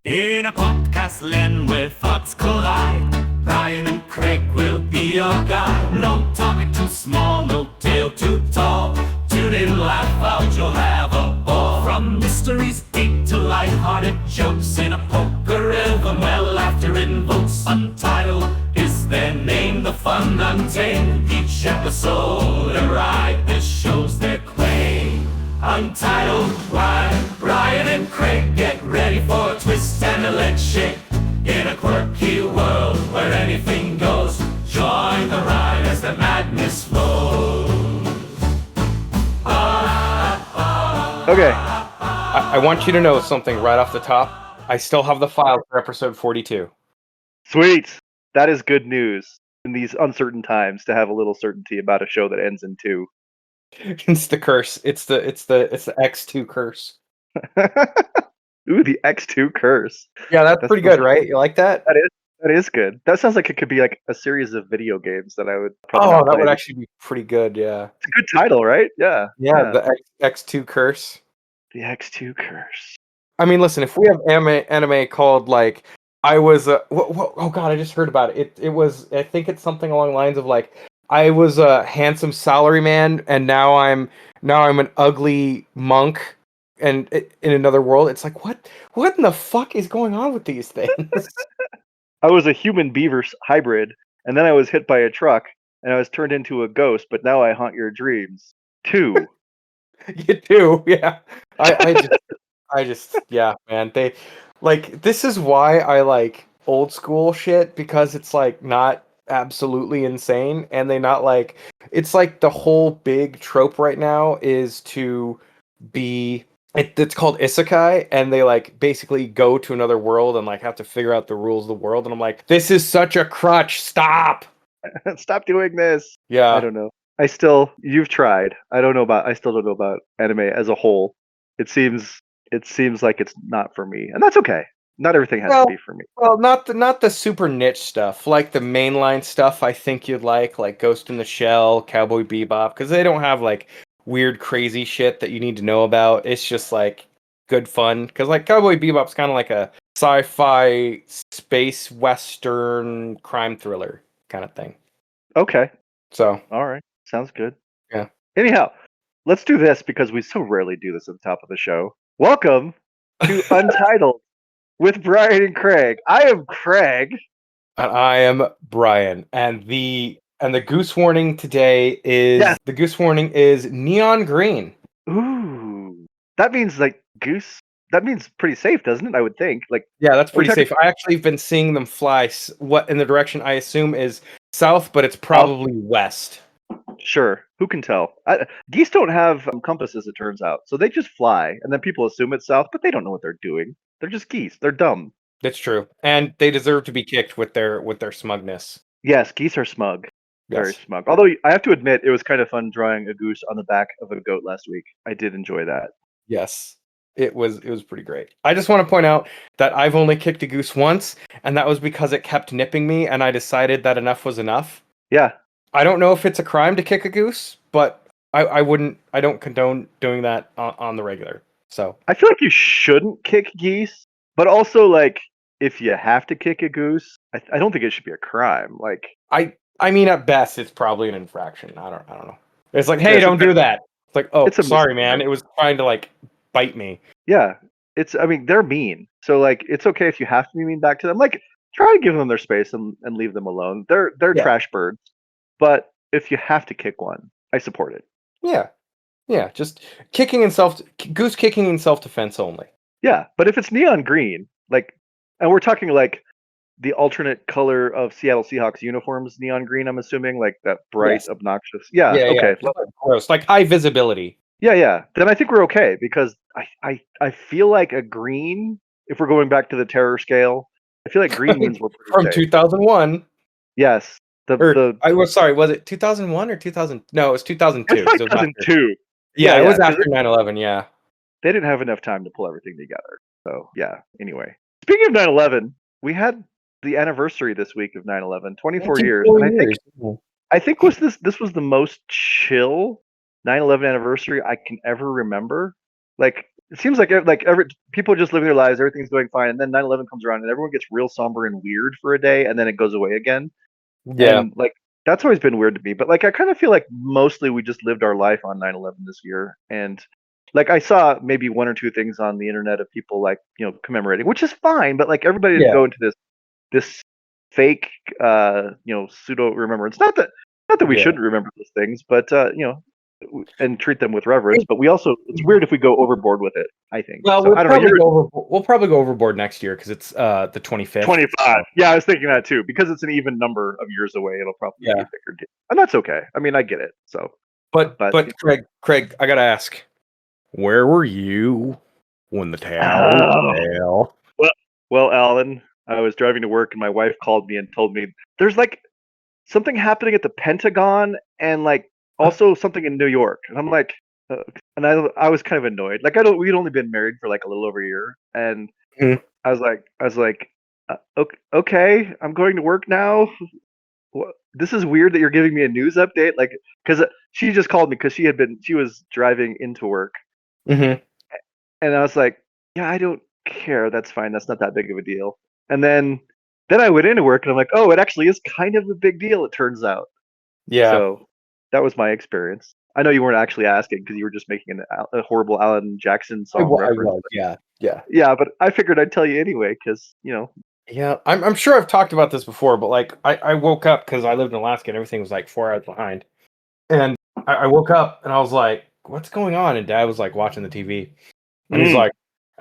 In a podcast land where thoughts collide, Brian and Craig will be your guide. No topic too small, no tale too tall. Tune in, laugh out, you'll have a ball. From mysteries deep to light-hearted jokes in a poker rhythm where laughter invokes. Untitled is their name, the fun untamed. Each episode a ride, this shows their claim. Untitled, Brian and Craig, get ready for a twist and a leg shake. In a quirky world where anything goes, join the ride as the madness flows. Okay. I want you to know something right off the top. I still have the file for episode 42. Sweet. That is good news in these uncertain times to have a little certainty about a show that ends in 2. It's the curse. It's the X2 curse. Ooh, the X2 curse. Yeah, that's pretty good, right? You like that? That is good. That sounds like it could be like a series of video games that I would probably Oh, not that play. would actually be pretty good, yeah. It's a good title, right? Yeah. Yeah, the X2 curse. The X2 curse. I mean, listen, if we have anime called like oh god, I just heard about it. It was, I think it's something along the lines of like, I was a handsome salaryman and now I'm an ugly monk and in another world. It's like, what in the fuck is going on with these things? I was a human beaver hybrid, and then I was hit by a truck, and I was turned into a ghost, but now I haunt your dreams. 2. You do, yeah. I just, yeah, man. They like, this is why I like old school shit, because it's like not absolutely insane, and they not like, it's like the whole big trope right now is to be. It's called isekai, and they like basically go to another world and like have to figure out the rules of the world. And I'm like, this is such a crutch. Stop. Stop doing this. Yeah. I don't know. You've tried. I still don't know about anime as a whole. It seems like it's not for me, and that's okay. Not everything has to be for me. Well, not the super niche stuff, like the mainline stuff. I think you'd like Ghost in the Shell, Cowboy Bebop, because they don't have like weird, crazy shit that you need to know about. It's just like good fun, because like Cowboy Bebop's kind of like a sci-fi space western crime thriller kind of thing. Okay. So, all right, sounds good. Yeah. Anyhow, let's do this because we so rarely do this at the top of the show. Welcome to Untitled with Brian and Craig. I am Craig. And I am Brian. And the goose warning today is The goose warning is neon green. Ooh. That means like goose. That means pretty safe, doesn't it? I would think. Like, yeah, that's pretty safe. I actually have been seeing them fly in the direction I assume is south, but it's probably west. Sure. Who can tell? Geese don't have compasses, it turns out. So they just fly, and then people assume it's south, but they don't know what they're doing. They're just geese. They're dumb. That's true. And they deserve to be kicked with their smugness. Yes, geese are smug. Yes. Very smug. Although I have to admit, it was kind of fun drawing a goose on the back of a goat last week. I did enjoy that. Yes. It was pretty great. I just want to point out that I've only kicked a goose once, and that was because it kept nipping me, and I decided that enough was enough. Yeah. I don't know if it's a crime to kick a goose, but I don't condone doing that on the regular. So I feel like you shouldn't kick geese, but also like if you have to kick a goose, I don't think it should be a crime. Like I mean, at best, it's probably an infraction. I don't know. It's like, hey, don't do that. It's like, oh, sorry, man. It was trying to like bite me. Yeah, I mean, they're mean, so like it's okay if you have to be mean back to them. Like, try to give them their space and leave them alone. They're trash birds. But if you have to kick one, I support it. Yeah, just goose kicking in self-defense only. Yeah, but if it's neon green, like, and we're talking like the alternate color of Seattle Seahawks uniforms, neon green, I'm assuming, like that bright, obnoxious. Yeah, okay. Yeah. Gross, like high visibility. Yeah. Then I think we're okay, because I feel like a green, if we're going back to the terror scale, I feel like green means we're pretty from safe. 2001. Yes. I was sorry. Was it 2001 or 2000? No, it was 2002. It was 2002. Yeah, it was after 9/11. Yeah, they didn't have enough time to pull everything together. So yeah. Anyway, speaking of 9/11, we had the anniversary this week of 9/11, 24 years. And I think this was the most chill 9/11 anniversary I can ever remember. Like, it seems like every people just living their lives, everything's going fine, and then 9/11 comes around and everyone gets real somber and weird for a day, and then it goes away again. Yeah. And like that's always been weird to me. But like I kind of feel like mostly we just lived our life on 9/11 this year, and like I saw maybe one or two things on the internet of people like commemorating, which is fine. But like everybody didn't Yeah. go into this fake pseudo remembrance. Not that we Yeah. shouldn't remember those things, but and treat them with reverence. But we also it's weird if we go overboard with it. I think. Well, So I don't know. we'll probably go overboard next year because it's the 25th. 25. Yeah, I was thinking that too. Because it's an even number of years away, it'll probably be a bigger deal. And that's okay. I mean, I get it. So But Craig, I gotta ask, where were you when the tower fell? Well, Alan, I was driving to work and my wife called me and told me there's like something happening at the Pentagon and like also something in New York. And I'm like and I was kind of annoyed. Like we'd only been married for like a little over a year, and Mhm. I was like, okay, I'm going to work now. This is weird that you're giving me a news update, like, because she just called me because she was driving into work, Mm-hmm. and I was like, yeah, I don't care. That's fine. That's not that big of a deal. And then I went into work and I'm like, oh, it actually is kind of a big deal. It turns out. Yeah. So that was my experience. I know you weren't actually asking because you were just making a horrible Alan Jackson song reference. Yeah. Yeah, but I figured I'd tell you anyway because Yeah, I'm sure I've talked about this before, but like I woke up because I lived in Alaska and everything was like 4 hours behind. And I woke up and I was like, what's going on? And Dad was like watching the TV. And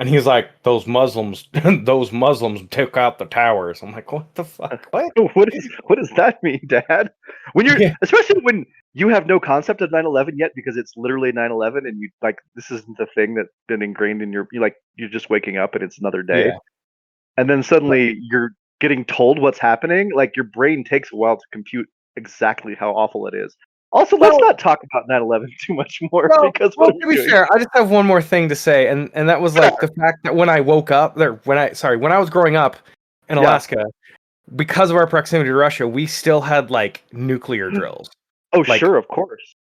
he's like, those Muslims those Muslims took out the towers. I'm like, what the fuck? What? what does that mean, Dad? When especially when you have no concept of 9/11 yet because it's literally 9/11 and you like this isn't the thing that's been ingrained in you're just waking up and it's another day. Yeah. And then suddenly you're getting told what's happening. Like your brain takes a while to compute exactly how awful it is. Also, let's not talk about 9/11 too much more because to be fair, I just have one more thing to say, and that was like the fact that when I woke up when I was growing up in Alaska, because of our proximity to Russia, we still had like nuclear drills. Oh, like, sure, of course.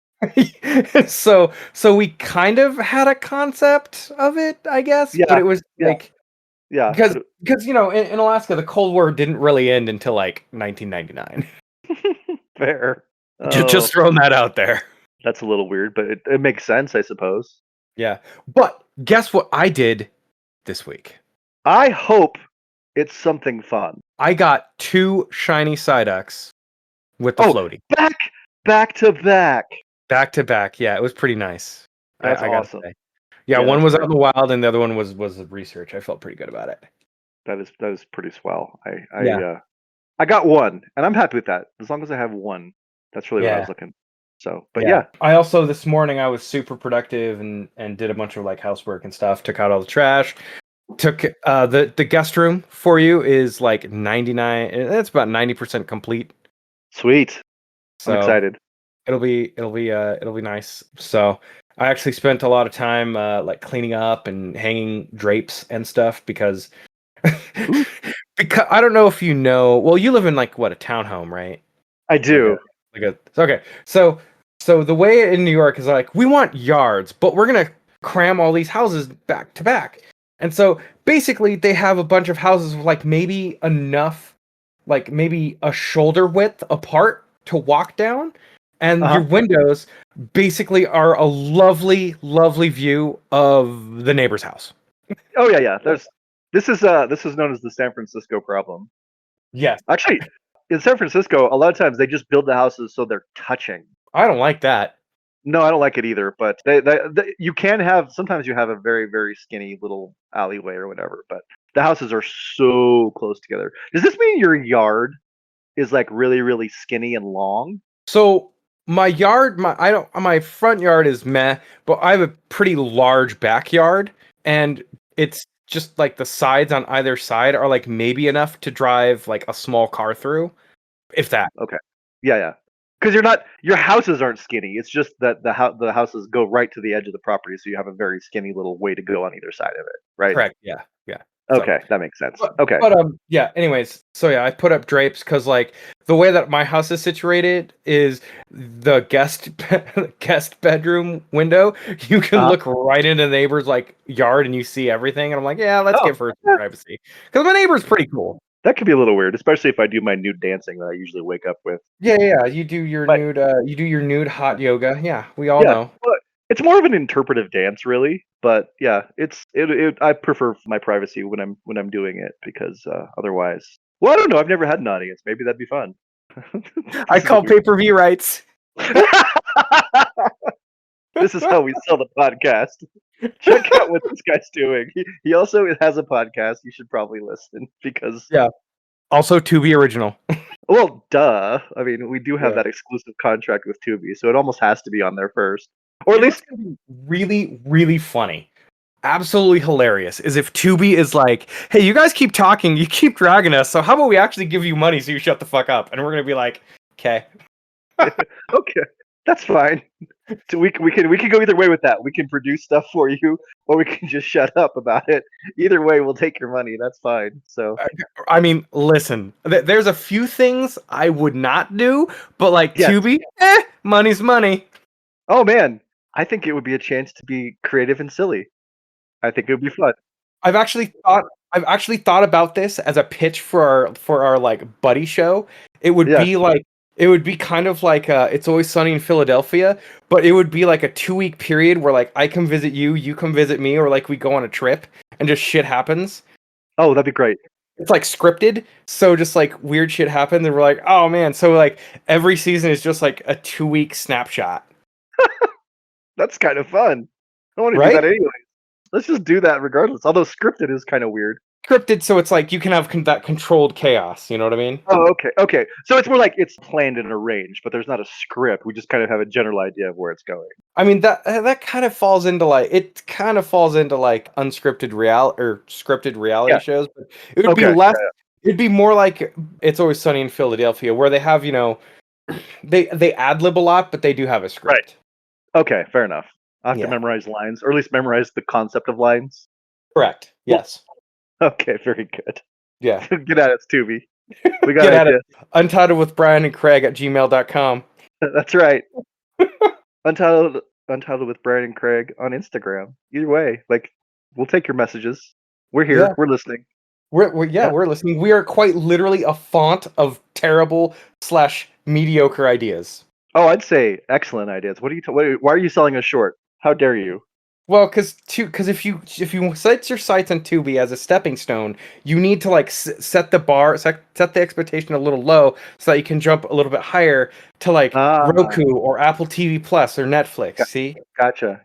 so we kind of had a concept of it, I guess, but it was like because in Alaska the Cold War didn't really end until like 1999. Fair. Just throwing that out there. That's a little weird, but it makes sense, I suppose. Yeah. But guess what I did this week? I hope it's something fun. I got 2 shiny Psyducks with the floaty. Back to back. Back to back. Yeah, it was pretty nice. That's I awesome. Say. Yeah, one was out in the wild and the other one was research. I felt pretty good about it. That is pretty swell. I got one, and I'm happy with that. As long as I have one, that's really what I was looking. So, but yeah. I also this morning I was super productive and did a bunch of like housework and stuff. Took out all the trash. Took the guest room for you is like 99. It's about 90% complete. Sweet. So I'm excited. It'll be nice. So I actually spent a lot of time like cleaning up and hanging drapes and stuff because I don't know if you know. Well, you live in like what, a townhome, right? I do. Okay. So the way in New York is like we want yards, but we're gonna cram all these houses back to back. And so basically they have a bunch of houses with like maybe enough, like maybe a shoulder width apart to walk down. And your windows basically are a lovely, lovely view of the neighbor's house. Oh yeah. This is known as the San Francisco problem. Yes. Actually, in San Francisco, a lot of times they just build the houses so they're touching. I don't like that. No, I don't like it either. But you can have sometimes you have a very, very skinny little alleyway or whatever. But the houses are so close together. Does this mean your yard is like really, really skinny and long? So my yard, my front yard is meh, but I have a pretty large backyard, and it's just like the sides on either side are like maybe enough to drive like a small car through, if that. Okay. Yeah. Because your houses aren't skinny. It's just that the houses go right to the edge of the property, so you have a very skinny little way to go on either side of it, right? Correct. Yeah. Okay, that makes sense. Okay. But yeah. Anyways, so yeah, I put up drapes because like the way that my house is situated is the guest bedroom window. You can Uh, look right into the neighbor's like yard and you see everything. And I'm like, yeah, let's oh, give her some privacy because my neighbor's pretty cool. that could be a little weird, especially if I do my nude dancing that I usually wake up with. Yeah. You do your But nude. You do your nude hot yoga. Yeah, we all yeah, know. but it's more of an interpretive dance, really. But yeah, I prefer my privacy when I'm doing it because otherwise, well, I don't know. I've never had an audience. Maybe that'd be fun. I This is call weird. pay-per-view rights. This is how we sell the podcast. Check out what this guy's doing. He also has a podcast. You should probably listen because, Yeah. Also, Tubi original. well, duh. I mean, we do have Yeah. that exclusive contract with Tubi, so it almost has to be on there first, or at You know least. what's gonna be really, really funny, absolutely hilarious, is if Tubi is like, "Hey, you guys keep talking, you keep dragging us. So how about we actually give you money so you shut the fuck up?" And we're gonna be like, "Okay." Okay, that's fine. So we can go either way with that. We can produce stuff for you, or we can just shut up about it. Either way, we'll take your money. That's fine. So I mean, listen, there's a few things I would not do, but like yes. Tubi, money's money. Oh man, I think it would be a chance to be creative and silly. I think it would be fun. I've actually thought I've actually thought about this as a pitch for our like buddy show. It would Yes. be like it would be kind of like It's Always Sunny in Philadelphia, but it would be like a 2-week period where like I come visit you, you come visit me, or like we go on a trip and just shit happens. Oh, that'd be great. It's like scripted, so just like weird shit happens, and we're like, oh man, so like every season is just like a 2-week snapshot, That's kind of fun. I want to do right? that anyway. Let's just do that regardless. Although scripted is kind of weird. Scripted, so it's like you can have that controlled chaos. You know what I mean? Oh, okay, okay. So it's more like it's planned and arranged, but there's not a script. We just kind of have a general idea of where it's going. I mean that kind of falls into like unscripted or scripted reality Yeah. shows, but it would be Okay. less. It'd be more like It's Always Sunny in Philadelphia, where they have they ad lib a lot, but they do have a script. Okay. Fair enough. I have Yeah. to memorize lines, or at least memorize the concept of lines. Correct. Yes. Okay. Very good. Yeah. Get at it, Tubi. We got Get at ideas. it. Untitled with Brian and Craig at gmail.com. That's right. Untitled with Brian and Craig on Instagram. Either way, like we'll take your messages. We're here. Yeah. We're listening. We're listening. We are quite literally a font of terrible / mediocre ideas. Oh, I'd say excellent ideas. What are you? Why are you selling us short? How dare you? Well, because if you set your sights on Tubi as a stepping stone, you need to like set the bar, set the expectation a little low, so that you can jump a little bit higher to like Roku or Apple TV Plus or Netflix. See? Gotcha.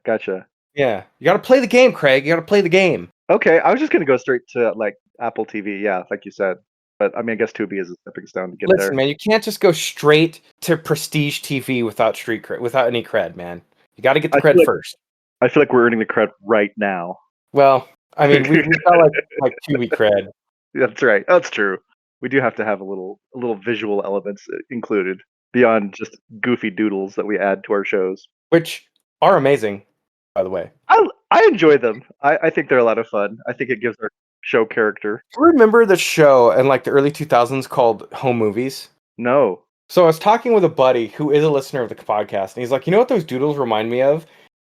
Yeah, you got to play the game, Craig. You got to play the game. Okay, I was just gonna go straight to like Apple TV. Yeah, like you said. But I mean, I guess Tubi is a stepping stone to get there. Listen, man, you can't just go straight to prestige TV without without any cred, man. You got to get the cred first. I feel like we're earning the cred right now. Well, I mean, we've got like Tubi cred. That's right. That's true. We do have to have a little visual elements included beyond just goofy doodles that we add to our shows, which are amazing, by the way. I enjoy them. I think they're a lot of fun. I think it gives our show character. Remember the show in like the early 2000s called Home Movies? No. So I was talking with a buddy who is a listener of the podcast, and he's like, you know what those doodles remind me of?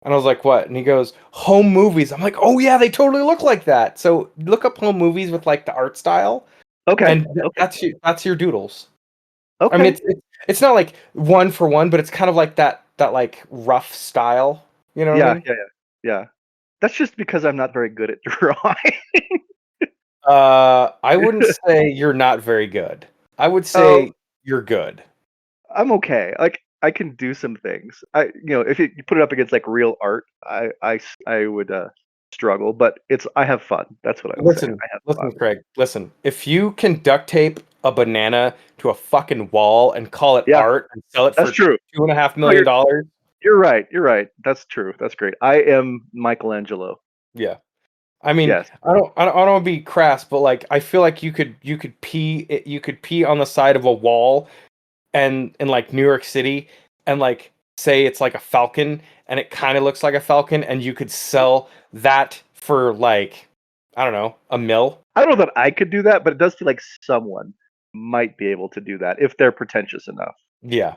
And I was like, what? And he goes, Home Movies. I'm like, oh yeah, they totally look like that. So look up Home Movies with like the art style. Okay. And that's your doodles. Okay. I mean, it's not like one for one, but it's kind of like that like rough style. You know what I mean? Yeah. That's just because I'm not very good at drawing. I wouldn't say you're not very good. I would say you're good. I'm okay. Like I can do some things. If you put it up against like real art, I would struggle. But I have fun. That's what I would say. Listen, Craig. Listen, if you can duct tape a banana to a fucking wall and call it art and sell it for $2.5 million. You're right. That's true. That's great. I am Michelangelo. Yeah. I mean, yes. I don't want to be crass, but like I feel like you could pee on the side of a wall and in like New York City and like say it's like a falcon and it kind of looks like a falcon and you could sell that for like I don't know, a mill. I don't know that I could do that, but it does feel like someone might be able to do that if they're pretentious enough. Yeah,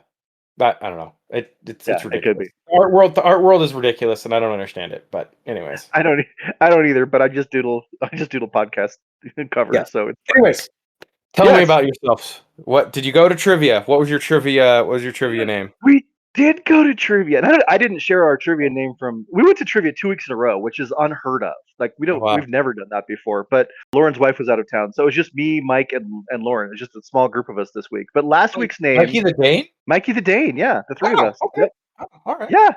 I don't know. It's Yeah, it could ridiculous. be. The art world is ridiculous, and I don't understand it. But anyways, I don't either, but I just doodle podcast covers, yes. so it's Anyways, tell me yes. about yourselves. What did you go to trivia? What was your trivia? What was your trivia name? We did go to trivia, and I didn't share our trivia name from. We went to trivia 2 weeks in a row, which is unheard of. Like Oh, wow. we've never done that before. But Lauren's wife was out of town, so it was just me, Mike, and Lauren. It was just a small group of us this week. But last week's name, Mikey the Dane. Mikey the Dane. Yeah, the three of us. Okay. Yep. Oh, all right.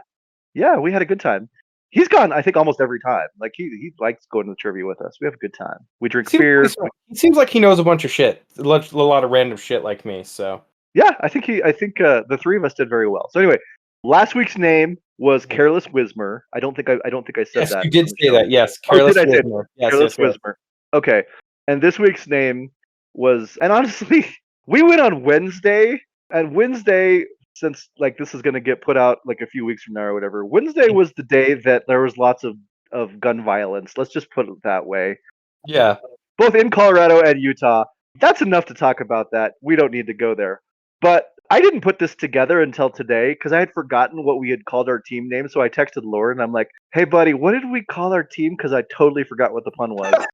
Yeah, we had a good time. He's gone, I think, almost every time. Like he likes going to the trivia with us. We have a good time. We drink beer. He seems like he knows a bunch of shit, a lot of random shit like me. So Yeah, I think the three of us did very well. So anyway, last week's name was Careless Wismer. I don't think I said yes, that. you did say that. Yes, Careless Careless Wismer. Yes, Careless yes, yes. Wismer. Okay, and this week's name was, and honestly, we went on Wednesday, and Wednesday, since like this is going to get put out like a few weeks from now or whatever, Wednesday was the day that there was lots of gun violence. Let's just put it that way. Yeah. Both in Colorado and Utah. That's enough to talk about that. We don't need to go there. But I didn't put this together until today because I had forgotten what we had called our team name. So I texted Lauren. I'm like, hey, buddy, what did we call our team? Because I totally forgot what the pun was.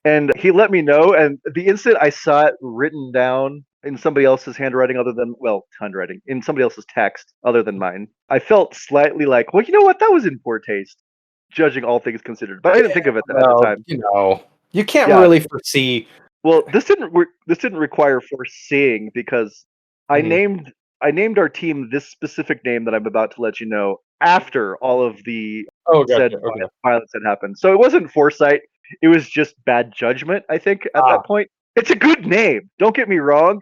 And he let me know. And the instant I saw it written down in somebody else's handwriting in somebody else's text other than mine, I felt slightly like, well, you know what? That was in poor taste, judging all things considered. But I didn't think of it at the time. You can't really foresee. Well, this didn't require foreseeing because I named our team this specific name that I'm about to let you know after all of the said violence had happened. So it wasn't foresight; it was just bad judgment. I think at that point, it's a good name. Don't get me wrong,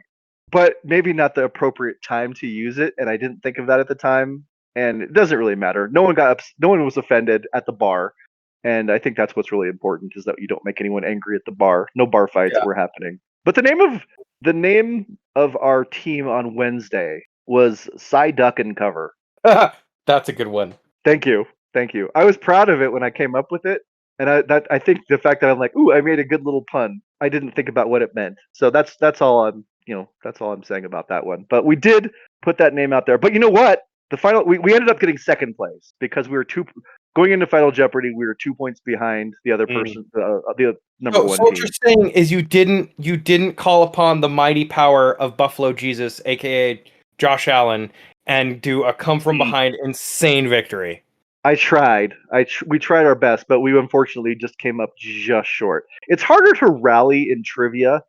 but maybe not the appropriate time to use it, and I didn't think of that at the time. And it doesn't really matter. No one was offended at the bar. And I think that's what's really important is that you don't make anyone angry at the bar. No bar fights were happening. But the name of our team on Wednesday was Cy Duck and Cover. That's a good one. Thank you. I was proud of it when I came up with it, and I think the fact that I'm like, ooh, I made a good little pun. I didn't think about what it meant. So that's all I'm saying about that one. But we did put that name out there. But you know what? The final we ended up getting second place because we were going into Final Jeopardy, we were 2 points behind the other person, the number one. So what you're saying is you didn't call upon the mighty power of Buffalo Jesus, aka Josh Allen, and do a come from behind insane victory. I tried. We tried our best, but we unfortunately just came up just short. It's harder to rally in trivia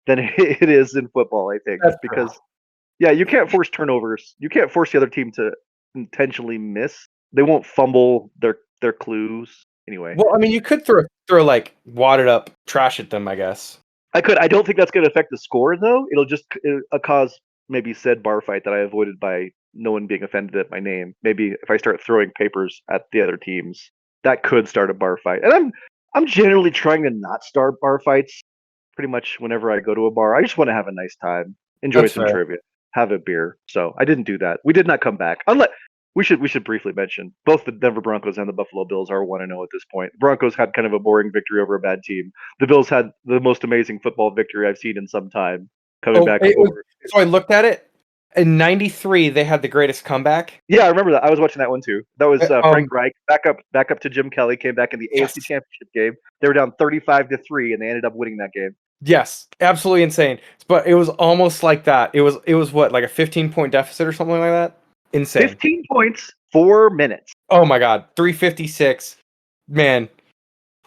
than it is in football, I think, because you can't force turnovers. You can't force the other team to intentionally miss. They won't fumble their clues anyway. Well, I mean, you could throw like wadded up trash at them, I guess. I could. I don't think that's going to affect the score, though. It'll cause maybe said bar fight that I avoided by no one being offended at my name. Maybe if I start throwing papers at the other teams, that could start a bar fight. And I'm generally trying to not start bar fights. Pretty much whenever I go to a bar, I just want to have a nice time, enjoy some trivia, have a beer. So I didn't do that. We did not come back. We should briefly mention both the Denver Broncos and the Buffalo Bills are 1-0 at this point. The Broncos had kind of a boring victory over a bad team. The Bills had the most amazing football victory I've seen in some time. Coming back over. So I looked at it. In '93, they had the greatest comeback. Yeah, I remember that. I was watching that one too. That was Frank Reich back up to Jim Kelly. Came back in the AFC Championship game. They were down 35-3, and they ended up winning that game. Yes, absolutely insane. But it was almost like that. It was what, like a 15-point deficit or something like that. Insane. 15 points, 4 minutes. Oh my God, 356. Man,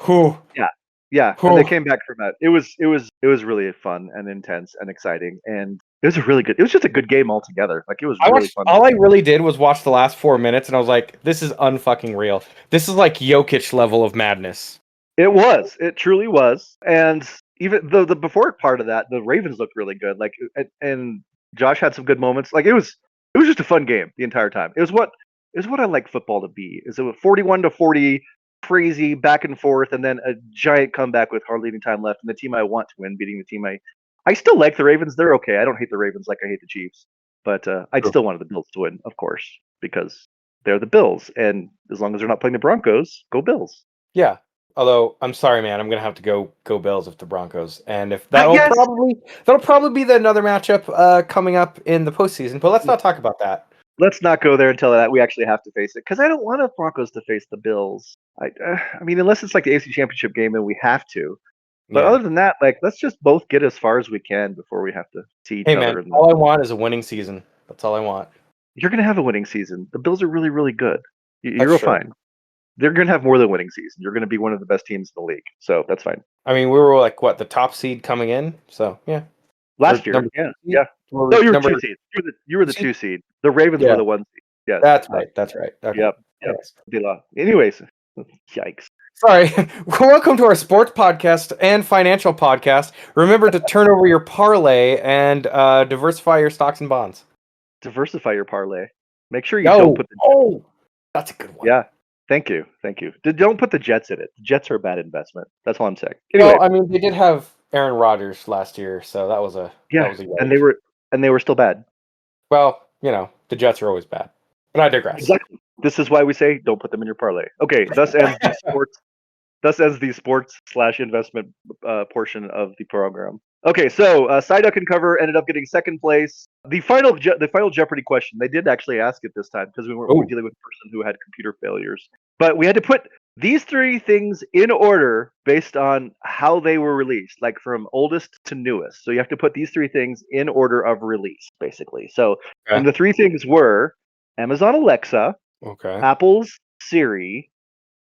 whew. Yeah. And they came back from that. It was really fun and intense and exciting, and it was just a good game altogether. Like it was really fun. All I really did was watch the last 4 minutes, and I was like, "This is unfucking real. This is like Jokic level of madness." It was. It truly was. And even the before part of that, the Ravens looked really good. Like, and Josh had some good moments. Like it was just a fun game the entire time. It was what I like football to be. Is it was 41-40, crazy back and forth, and then a giant comeback with hardly any time left, and the team I want to win beating the team I still like the Ravens. They're okay. I don't hate the Ravens like I hate the Chiefs, but I'd still wanted the Bills to win, of course, because they're the Bills, and as long as they're not playing the Broncos, go Bills. Yeah, Although I'm sorry, man, I'm gonna have to go Bills if the Broncos, and if Yes. that'll probably be another matchup coming up in the postseason. But let's not talk about that. Let's not go there until that we actually have to face it, because I don't want the Broncos to face the Bills. I mean, unless it's like the AFC Championship game and we have to. But Yeah. other than that, like, let's just both get as far as we can before we have to see each Hey, other. man, And all I want is a winning season. That's all I want. you're gonna have a winning season. The Bills are really, really good. You're That's true. fine. They're gonna have more than a winning season. You're gonna be one of the best teams in the league, so that's fine. I mean, we were like what, the top seed coming in, so yeah. Last Or year, number yeah. Or No, you were number 2 seed. You were the seed? 2 seed. The Ravens Yeah. were the 1 seed. Yes. That's right. That's right. Okay. Yep. Yes. Anyways, yikes. Sorry. Welcome to our sports podcast and financial podcast. Remember to turn over your parlay and diversify your stocks and bonds. Diversify your parlay. Make sure you don't put the that's a good one. Yeah. Thank you. Don't put the Jets in it. The Jets are a bad investment. That's all I'm saying. Anyway, Well, I mean, they did have Aaron Rodgers last year, so that was a and they were still bad. Well, the Jets are always bad. But I digress. Exactly. This is why we say don't put them in your parlay. Okay, thus ends the sports/investment portion of the program. Okay, so Psyduck and Cover ended up getting second place. The final Jeopardy question, they did actually ask it this time because we weren't dealing with a person who had computer failures. But we had to put these 3 things in order based on how they were released, like from oldest to newest. So you have to put these 3 things in order of release, basically. So, and the 3 things were Amazon Alexa, Apple's Siri,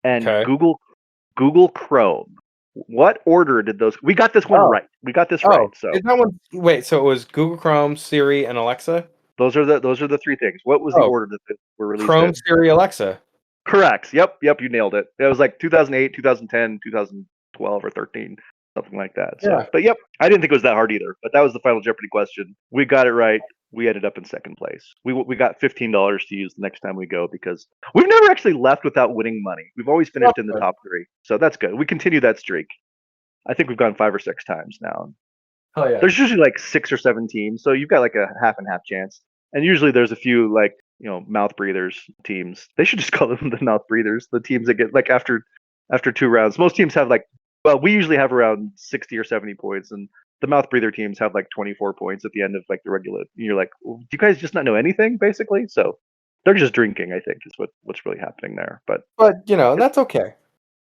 and Google Chrome. What order did those? We got this one right. We got this right. So is that one? Wait, so it was Google Chrome, Siri, and Alexa. Those are the 3 things. What was the order that they were released? Chrome, Siri, Alexa. Correct. Yep. You nailed it. It was like 2008, 2010, 2012, or 13, something like that. So, but yep, I didn't think it was that hard either. But that was the final Jeopardy question. We got it right. We ended up in second place. We got $15 to use the next time we go because we've never actually left without winning money. We've always finished in the top 3, so that's good. We continue that streak. I think we've gone 5 or 6 times now. Oh yeah. There's usually like 6 or 7 teams, so you've got like a half and half chance. And usually there's a few like mouth breathers teams. They should just call them the mouth breathers. The teams that get like after 2 rounds. Most teams have we usually have around 60 or 70 points, and the mouth breather teams have like 24 points at the end of like the regular. You're like, well, do you guys just not know anything, basically? So they're just drinking, I think, is what's really happening there. But that's okay.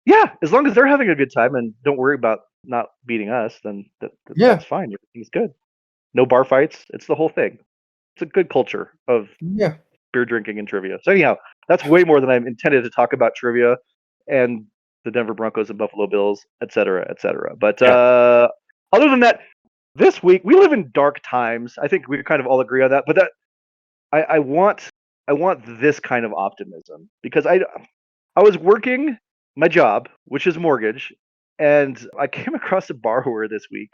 Yeah, as long as they're having a good time and don't worry about not beating us, then that's fine. Everything's good. No bar fights. It's the whole thing. It's a good culture of beer drinking and trivia. So anyhow, that's way more than I intended to talk about trivia and the Denver Broncos and Buffalo Bills, et cetera, et cetera. But other than that, this week we live in dark times. I think we kind of all agree on that. But I want this kind of optimism because I was working my job, which is mortgage, and I came across a borrower this week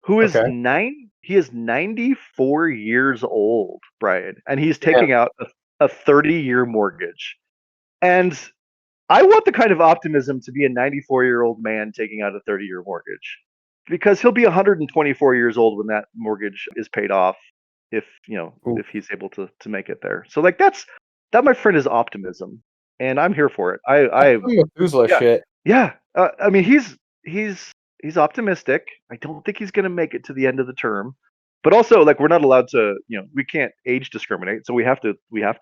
who is he is 94 years old, Brian, and he's taking out a 30-year mortgage. And I want the kind of optimism to be a 94-year-old man taking out a 30-year mortgage, because he'll be 124 years old when that mortgage is paid off, if he's able to make it there. So like that, my friend, is optimism, and I'm here for it. Shit. Yeah. I mean, he's optimistic. I don't think he's going to make it to the end of the term, but also like we're not allowed to, we can't age discriminate, so we have to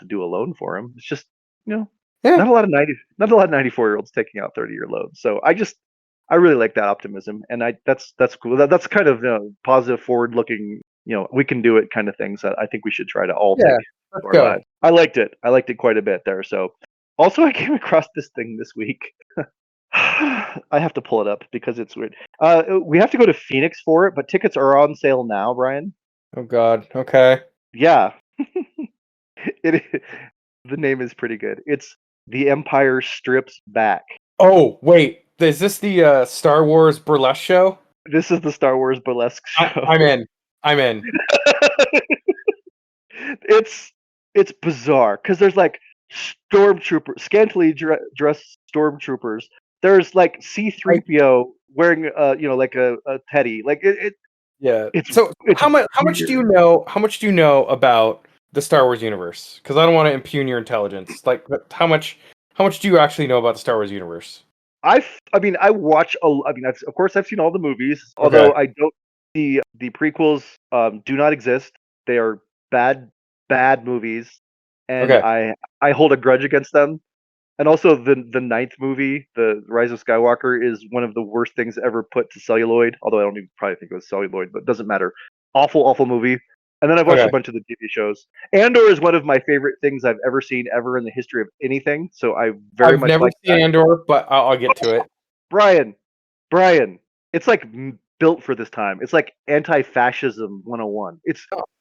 do a loan for him. It's just, not a lot of 94-year-olds taking out 30-year loans. So I really like that optimism, and that's cool. That's kind of positive, forward looking, we can do it kind of things that I think we should try to all take to our lives. I liked it quite a bit there. So also I came across this thing this week. I have to pull it up because it's weird. We have to go to Phoenix for it, but tickets are on sale now, Brian. Oh God. Okay. Yeah. The name is pretty good. It's The Empire Strips Back. Oh wait, is this the Star Wars burlesque show? This is the Star Wars burlesque show. I'm in. It's bizarre because there's like scantily dressed stormtroopers. There's like C-3PO wearing like a teddy. Like it. Yeah. How much do you know? How much do you know about the Star Wars universe? Because I don't want to impugn your intelligence. Like, how much do you actually know about the Star Wars universe? I watch. Of course, I've seen all the movies. Okay. Although I don't. The prequels do not exist. They are bad movies, and Okay. I hold a grudge against them. And also the ninth movie, The Rise of Skywalker, is one of the worst things ever put to celluloid. Although I don't even probably think it was celluloid, but it doesn't matter. Awful movie. And then I've watched a Okay. bunch of the TV shows. Andor is one of my favorite things I've ever seen ever in the history of anything. So I very I've much never like seen Andor, but I'll get to it. Brian. Brian, it's like built for this time. It's like anti-fascism 101.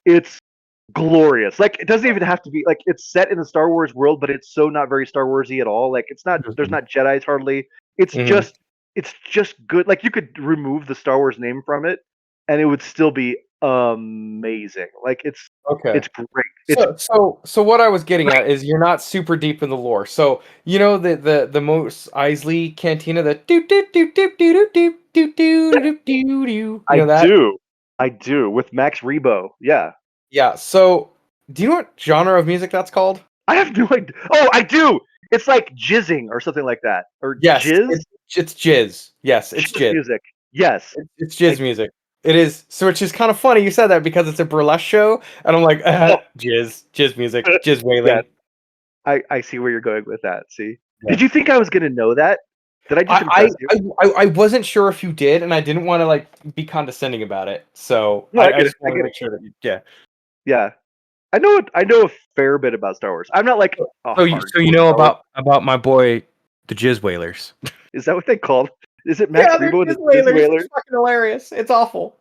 It's glorious. Like it doesn't even have to be like it's set in the Star Wars world, but it's so not very Star Warsy at all. Like it's not there's not Jedi's hardly. It's Mhm. just good. Like you could remove the Star Wars name from it and it would still be amazing. Like Okay. it's great. It's So what I was getting great. at is you're not super deep in the lore. So you know the Mos Eisley Cantina, the do do do do do do do do do do do. You I know that? do. I do with Max Rebo. Yeah. Yeah. So do you know what genre of music that's called? I have no idea. Oh, I do. It's like jizzing or something like that. Or Yes, jizz? it's jizz. Yes, it's Jizz jizz. music. Yes. It's I, jizz music. It is. So it's just kind of funny you said that because it's a burlesque show, and I'm like, oh, jizz music, jizz yes. wailing. I see where you're going with that. See? Yeah. Did you think I was going to know that? Did I just I, impress you? I wasn't sure if you did, and I didn't want to like be condescending about it. So No, I I get it. just I wanted to get it. make sure that you, yeah. Yeah. I know a fair bit about Star Wars. I'm not like a So you hardcore know Star Wars. about my boy, the Jizz Wailers. Is that what they called? Is it Max Yeah, they're Rebo and the Jizz Jizz Wailers. It's Wailers? fucking hilarious. It's awful.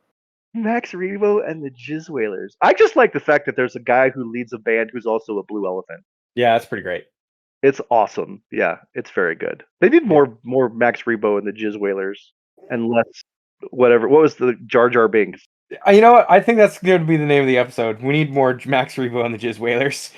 Max Rebo and the Jizz Wailers. I just like the fact that there's a guy who leads a band who's also a blue elephant. Yeah, that's pretty great. It's awesome. Yeah, it's very good. They need Yeah. more Max Rebo and the Jizz Wailers and less whatever. What was the Jar Jar Binks? You know what? I think that's going to be the name of the episode. We need more Max Rebo and the Jizz Wailers.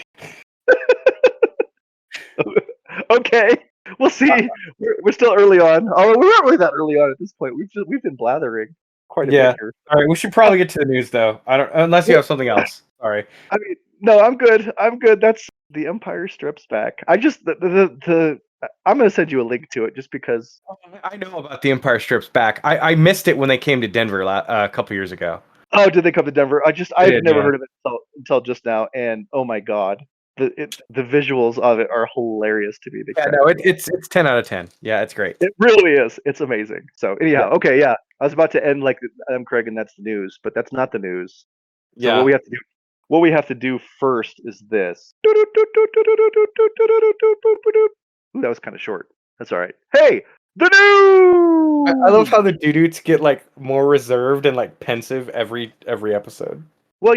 Okay, we'll see. We're still early on. Although we're not really that early on at this point. We've been blathering quite a bit Yeah. here. All right. We should probably get to the news though. I don't unless you have something else. Sorry. I mean, no, I'm good. I'm good. That's the Empire Strips Back. I just the I'm gonna send you a link to it just because. I know about the Empire Strips Back. I missed it when they came to Denver a couple years ago. Oh, did they come to Denver? They I've did, never yeah. heard of it until just now, and oh my god, the visuals of it are hilarious to me. Yeah, no, it's 10 out of 10. Yeah, it's great. It really is. It's amazing. So Yeah. anyhow, okay, yeah. I was about to end like I'm Craig, and that's the news, but that's not the news. So Yeah. what we have to do first is this. Ooh, that was kind of short. That's all right. Hey, the I love news. how the doo-doots get like more reserved and like pensive every episode. Well,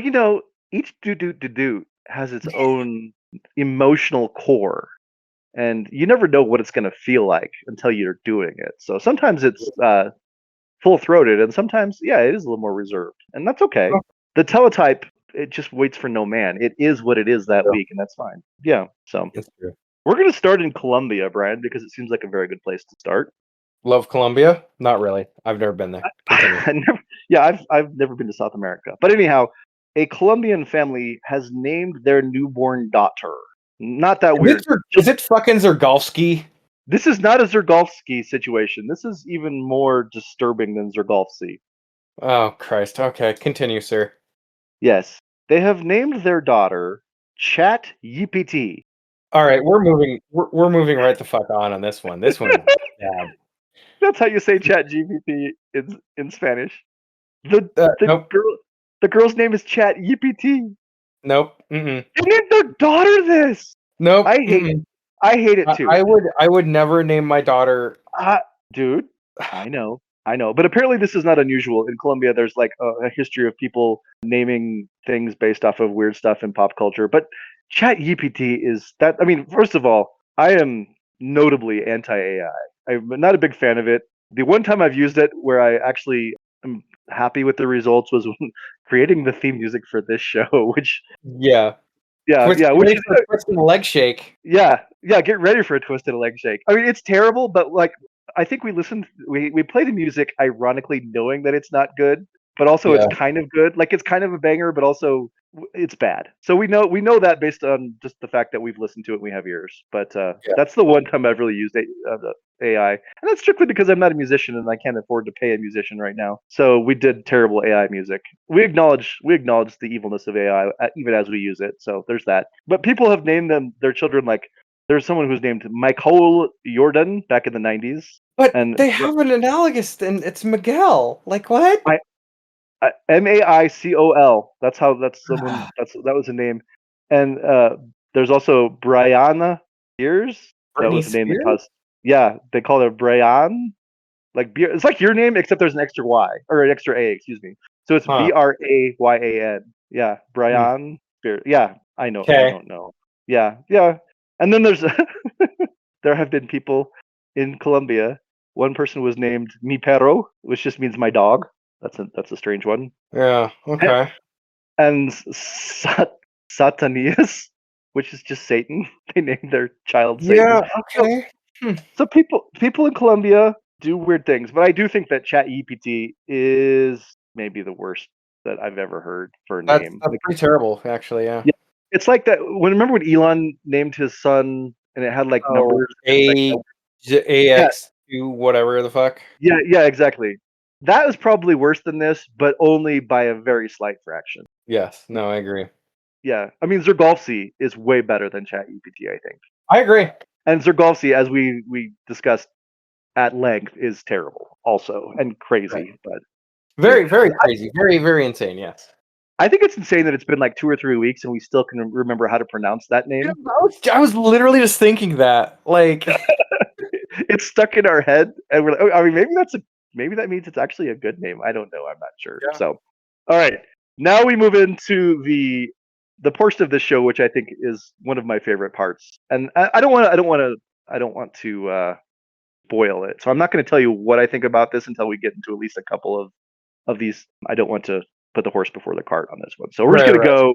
each do has its own emotional core, and you never know what it's going to feel like until you're doing it. So sometimes it's full throated, and sometimes, yeah, it is a little more reserved, and that's okay. Oh. The teletype, it just waits for no man. It is what it is that Yeah. week, and that's fine. Yeah. So That's true. we're going to start in Colombia, Brian, because it seems like a very good place to start. Love Colombia? Not really. I've never been there. Continue. I've never been to South America, but anyhow, a Colombian family has named their newborn daughter. Not that weird. Is it fucking Zergalski? This is not a Zergalski situation. This is even more disturbing than Zergalski. Oh Christ. Okay, continue, sir. Yes, they have named their daughter Chat Ypt. All right, we're moving. We're moving right the fuck on this one. This one is bad. That's how you say Chat GPT in Spanish. The Nope. the girl's name is Chat Ypt. Nope. Mm-mm. You named their daughter this. Nope. I hate it too. I would never name my daughter. Dude, I know, but apparently this is not unusual in Colombia. There's like a history of people naming things based off of weird stuff in pop culture. But Chat GPT is that. I mean, first of all, I am notably anti-AI. I'm not a big fan of it. The one time I've used it where I actually am happy with the results was when creating the theme music for this show, which Yeah. which Ready for a twisting leg shake. yeah, get ready for a twisted leg shake. I mean, it's terrible, but like I think we play the music ironically knowing that it's not good. but also Yeah. it's kind of good. Like it's kind of a banger, but also it's bad. So we know that based on just the fact that we've listened to it and we have ears. But that's the one time I've really used the AI, and that's strictly because I'm not a musician and I can't afford to pay a musician right now. So we did terrible AI music. We acknowledge the evilness of AI even as we use it. So there's that. But people have named their children like there's someone who's named Michael Jordan back in the 90s. But And they have an analogous, and it's Miguel. Like what? Maicol. That's someone. That was a name. And there's also Brianna Spears. That Britney was a name that Spears? caused. Yeah, they call her Brian. Like beer. It's like your name except there's an extra Y or an extra A. Excuse me. So it's Huh. Brayyan. Yeah, Brian Spears. Yeah, I know. I Okay. don't know. Yeah, yeah. And then there's there have been people in Colombia. One person was named Mi Perro, which just means my dog. That's a strange one. Yeah. Okay. And Satanias, which is just Satan. They named their child Satan. Yeah. Okay. So people in Colombia do weird things, but I do think that ChatGPT is maybe the worst that I've ever heard for a That's name. pretty terrible, actually. Yeah. Yeah, it's like that. Remember when Elon named his son and it had like Oh, numbers? Like, yeah, AX2, whatever the fuck. yeah, exactly. That is probably worse than this, but only by a very slight fraction. Yes. No, I agree. Yeah, I mean Zergolfsy is way better than ChatGPT, I think. I agree. And Zergolfsy, as we discussed at length, is terrible also and crazy. Right. But Very, very crazy. Very, very insane. Yes. I think it's insane that it's been like 2 or 3 weeks and we still can remember how to pronounce that Yeah, name. I was literally just thinking that. Like, It's stuck in our head, and we're like, I mean, maybe that means it's actually a good name. I don't know. I'm not sure. Yeah. So, all right, now we move into the portion of this show, which I think is one of my favorite parts. And I don't want to spoil it. So I'm not going to tell you what I think about this until we get into at least a couple of these. I don't want to put the horse before the cart on this one. So we're just going to go.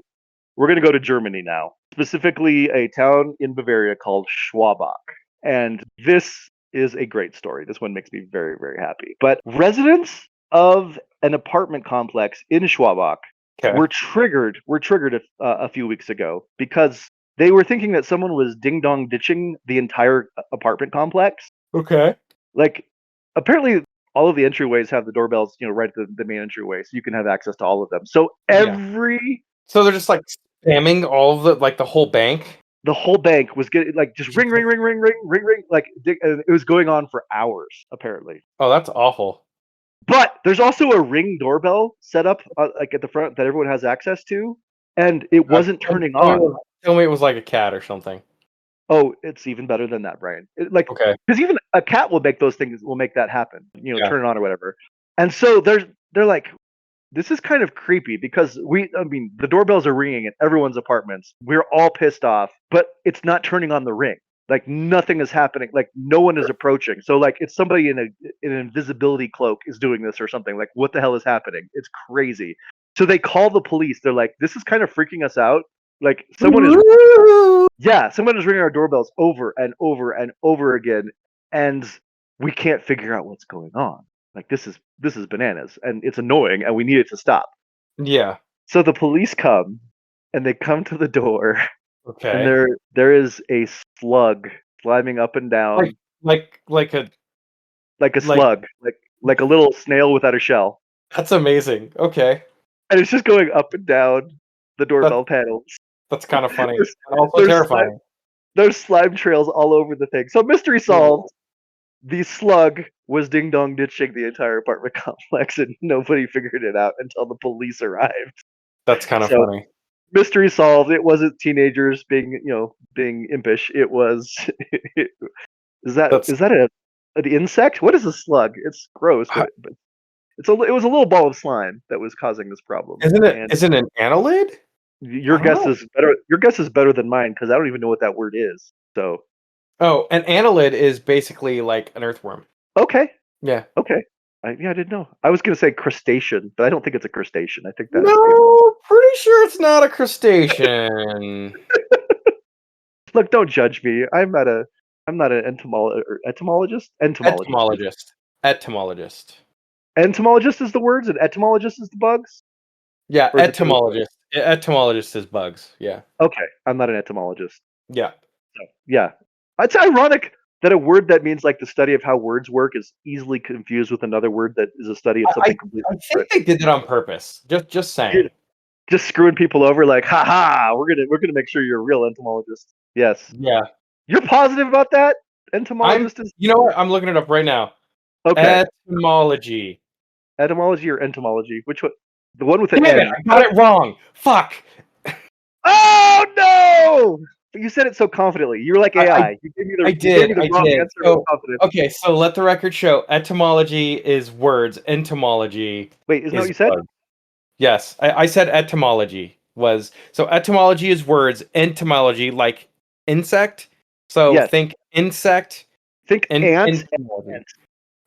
We're going to go to Germany now, specifically a town in Bavaria called Schwabach. And this is a great story. This one makes me very, very happy. But residents of an apartment complex in Schwabach Okay. were triggered a few weeks ago because they were thinking that someone was ding dong ditching the entire apartment complex. Okay. Like, apparently all of the entryways have the doorbells, right at the main entryway, so you can have access to all of them. So So they're just like spamming all of the whole bank. the whole bank was getting like just ring, ring, ring, ring, ring, ring, ring. Like it was going on for hours, apparently. Oh, that's awful. But there's also a Ring doorbell set up like at the front that everyone has access to, and it wasn't turning on. Tell me it was like a cat or something. Oh, it's even better than that, Brian. Okay. Because even a cat will make those things, will make that happen. Yeah. Turn it on or whatever. And so they're like, this is kind of creepy because the doorbells are ringing in everyone's apartments. We're all pissed off, but it's not turning on the ring. Like nothing is happening. Like no one is approaching. So like it's somebody in an invisibility cloak is doing this or something. Like what the hell is happening? It's crazy. So they call the police. They're like, this is kind of freaking us out. Like someone is ringing our doorbells over and over and over again, and we can't figure out what's going on. Like this is bananas, and it's annoying, and we need it to stop. Yeah. So the police come, and they come to the door, Okay. and there is a slug climbing up and down, like a slug, like a little snail without a shell, that's amazing. Okay. and it's just going up and down the doorbell panels. That's kind of funny There's- and also there's terrifying. There's slime trails all over the thing. So mystery solved. The slug was ding dong ditching the entire apartment complex, and nobody figured it out until the police arrived. That's kind of So, funny. Mystery solved. It wasn't teenagers being impish. It was. Is that an insect? What is a slug? It's gross, but it was a little ball of slime that was causing this problem. Isn't it an annelid? Your guess is better. Your guess is better than mine because I don't even know what that word is. So. Oh, an annelid is basically like an earthworm. Okay. Yeah. Okay. I didn't know. I was going to say crustacean, but I don't think it's a crustacean. I think that's No, pretty sure it's not a crustacean. Look, don't judge me. I'm not an etymologist. Entomologist. Etymologist. Entomologist is the words and etymologist is the bugs? Yeah, Or is it two? etymologist. Etymologist is bugs. Yeah. Okay, I'm not an etymologist. Yeah. So, yeah. It's ironic that a word that means like the study of how words work is easily confused with another word that is a study of something completely I think different. they did that on purpose. Just saying. Just screwing people over like, haha, we're gonna make sure you're a real entomologist. Yes. Yeah. You're positive about that? I'm Entomologist is you know what? I'm looking it up right now. okay. Etymology. Etymology or entomology? Which one? The one with an Damn it, N. I got it wrong. Fuck. Oh no! But you said it so confidently. You were like AI. You gave me I you gave me did. the I wrong did. answer with So, confidence. okay, so let the record show etymology is words, entomology Wait, isn't that what is you said? bugs. Yes, I said etymology was so etymology is words, entomology like insect. So Yes. think insect Think and ant entomology. and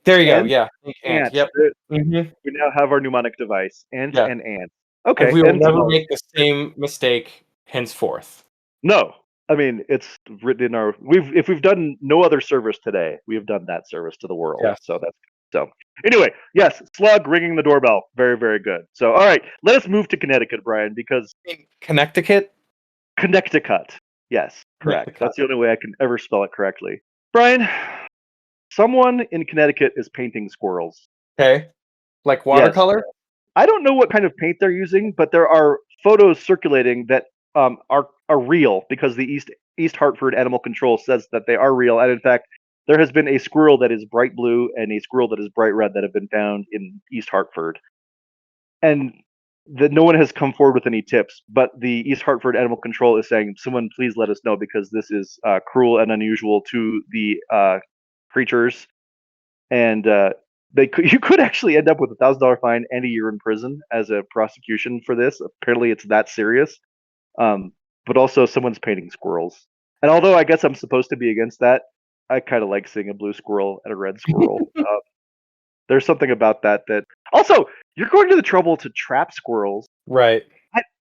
There you go. ant. Yeah, think ant. Ant. Yep. hmm We now have our mnemonic device. Ant Yeah, and ant. and Okay, we will never entomology. make the same mistake henceforth. No. I mean, it's written in our if we've done no other service today, we have done that service to the world. Yes. So that's so anyway, yes, slug ringing the doorbell. Very, very good. So all right, let us move to Connecticut, Brian, because Connecticut. Connecticut. Yes, correct. Connecticut. That's the only way I can ever spell it correctly. Brian, someone in Connecticut is painting squirrels. Okay, like Yes. watercolor. I don't know what kind of paint they're using, but there are photos circulating that are real because the East Hartford Animal Control says that they are real, and in fact, there has been a squirrel that is bright blue and a squirrel that is bright red that have been found in East Hartford, and no one has come forward with any tips. But the East Hartford Animal Control is saying, "Someone please let us know because this is cruel and unusual to the creatures." And you could actually end up with $1,000 fine and a year in prison as a prosecution for this. Apparently, it's that serious. But also, someone's painting squirrels. And although I guess I'm supposed to be against that, I kind of like seeing a blue squirrel and a red squirrel. There's something about that that also you're going to the trouble to trap squirrels, Right.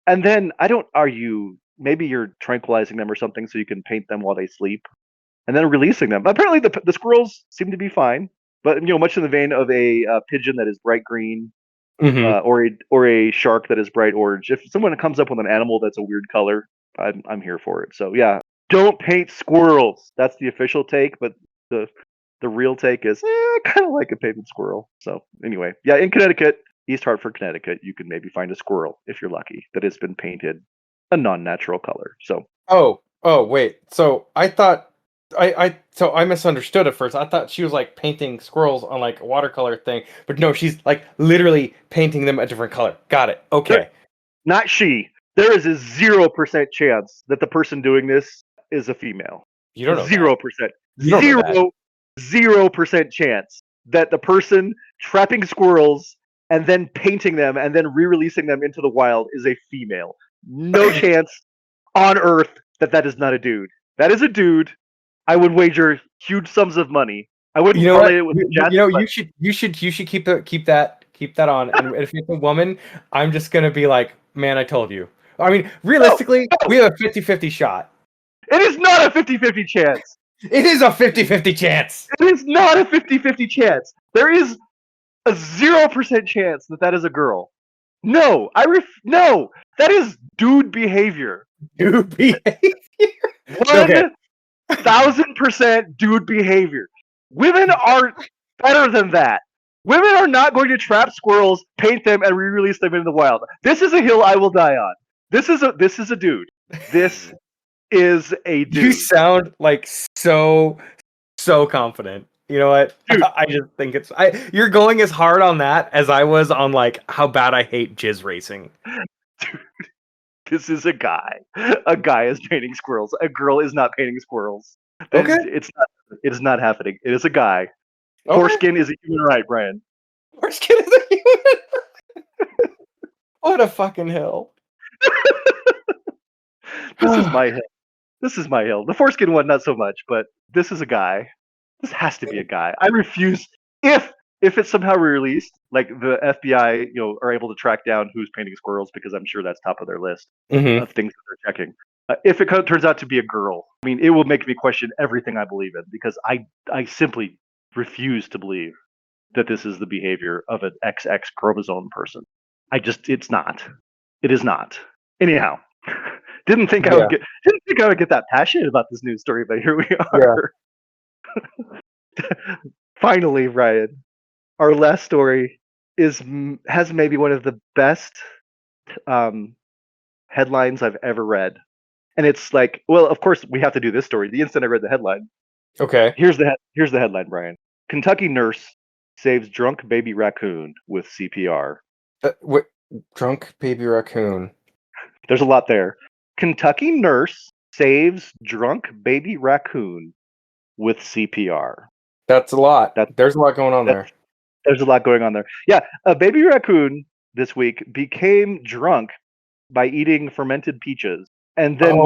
and then I don't. Are you? Maybe you're tranquilizing them or something so you can paint them while they sleep, and then releasing them. Apparently, the squirrels seem to be fine, but much in the vein of a pigeon that is bright green, hmm or a shark that is bright orange. If someone comes up with an animal that's a weird color, I'm here for it. So yeah, don't paint squirrels. That's the official take, but the real take is I kind of like a painted squirrel. So anyway, yeah, in Connecticut, East Hartford, Connecticut, you can maybe find a squirrel if you're lucky that has been painted a non-natural color. So Oh, wait. So I thought so I misunderstood at first. I thought she was like painting squirrels on like a watercolor thing, but no, she's like literally painting them a different color. Got it. Okay. not she. There is a 0% chance that the person doing this is a female. You don't know. 0%. You don't know that. 0% chance that the person trapping squirrels and then painting them and then re-releasing them into the wild is a female. No chance on earth that that is not a dude. That is a dude. I would wager huge sums of money. I wouldn't You know what? parlay it with Jess, but You should keep that on. And if it's a woman, I'm just gonna be like, man, I told you. I mean, realistically, we have a 50-50 shot. it is not a 50-50 chance. It is a 50-50 chance. It is not a 50-50 chance. There is a 0% chance that that is a girl. No, no. That is dude behavior. Dude, behave. 1,000% dude behavior. Women aren't better than that. Women are not going to trap squirrels, paint them, and re-release them in the wild. This is a hill I will die on. This is a dude. This is a dude. You sound like so confident. You know what? Dude. I just think you're going as hard on that as I was on like how bad I hate jizz racing. Dude, this is a guy. A guy is painting squirrels. A girl is not painting squirrels. Okay. It is not happening. It is a guy. Okay. Foreskin is a human right, Brian. Foreskin is a human. What a fucking hill. This is my hill. This is my hill. The foreskin one, not so much, but this is a guy. This has to be a guy. I refuse. If it's somehow released, like the FBI, are able to track down who's painting squirrels, because I'm sure that's top of their list of things that they're checking. If it turns out to be a girl, I mean, it will make me question everything I believe in, because I simply refuse to believe that this is the behavior of an XX chromosome person. It's not. It is not. Anyhow, didn't think I would get that passionate about this news story, but here we are. Finally, Ryan, our last story has maybe one of the best headlines I've ever read. And it's like, well, of course we have to do this story. The instant I read the headline. Okay. Here's the headline, Brian. Kentucky nurse saves drunk baby raccoon with CPR. Drunk baby raccoon. There's a lot there. Kentucky nurse saves drunk baby raccoon with CPR. That's a lot. There's a lot going on there. There's a lot going on there. Yeah, a baby raccoon this week became drunk by eating fermented peaches, and then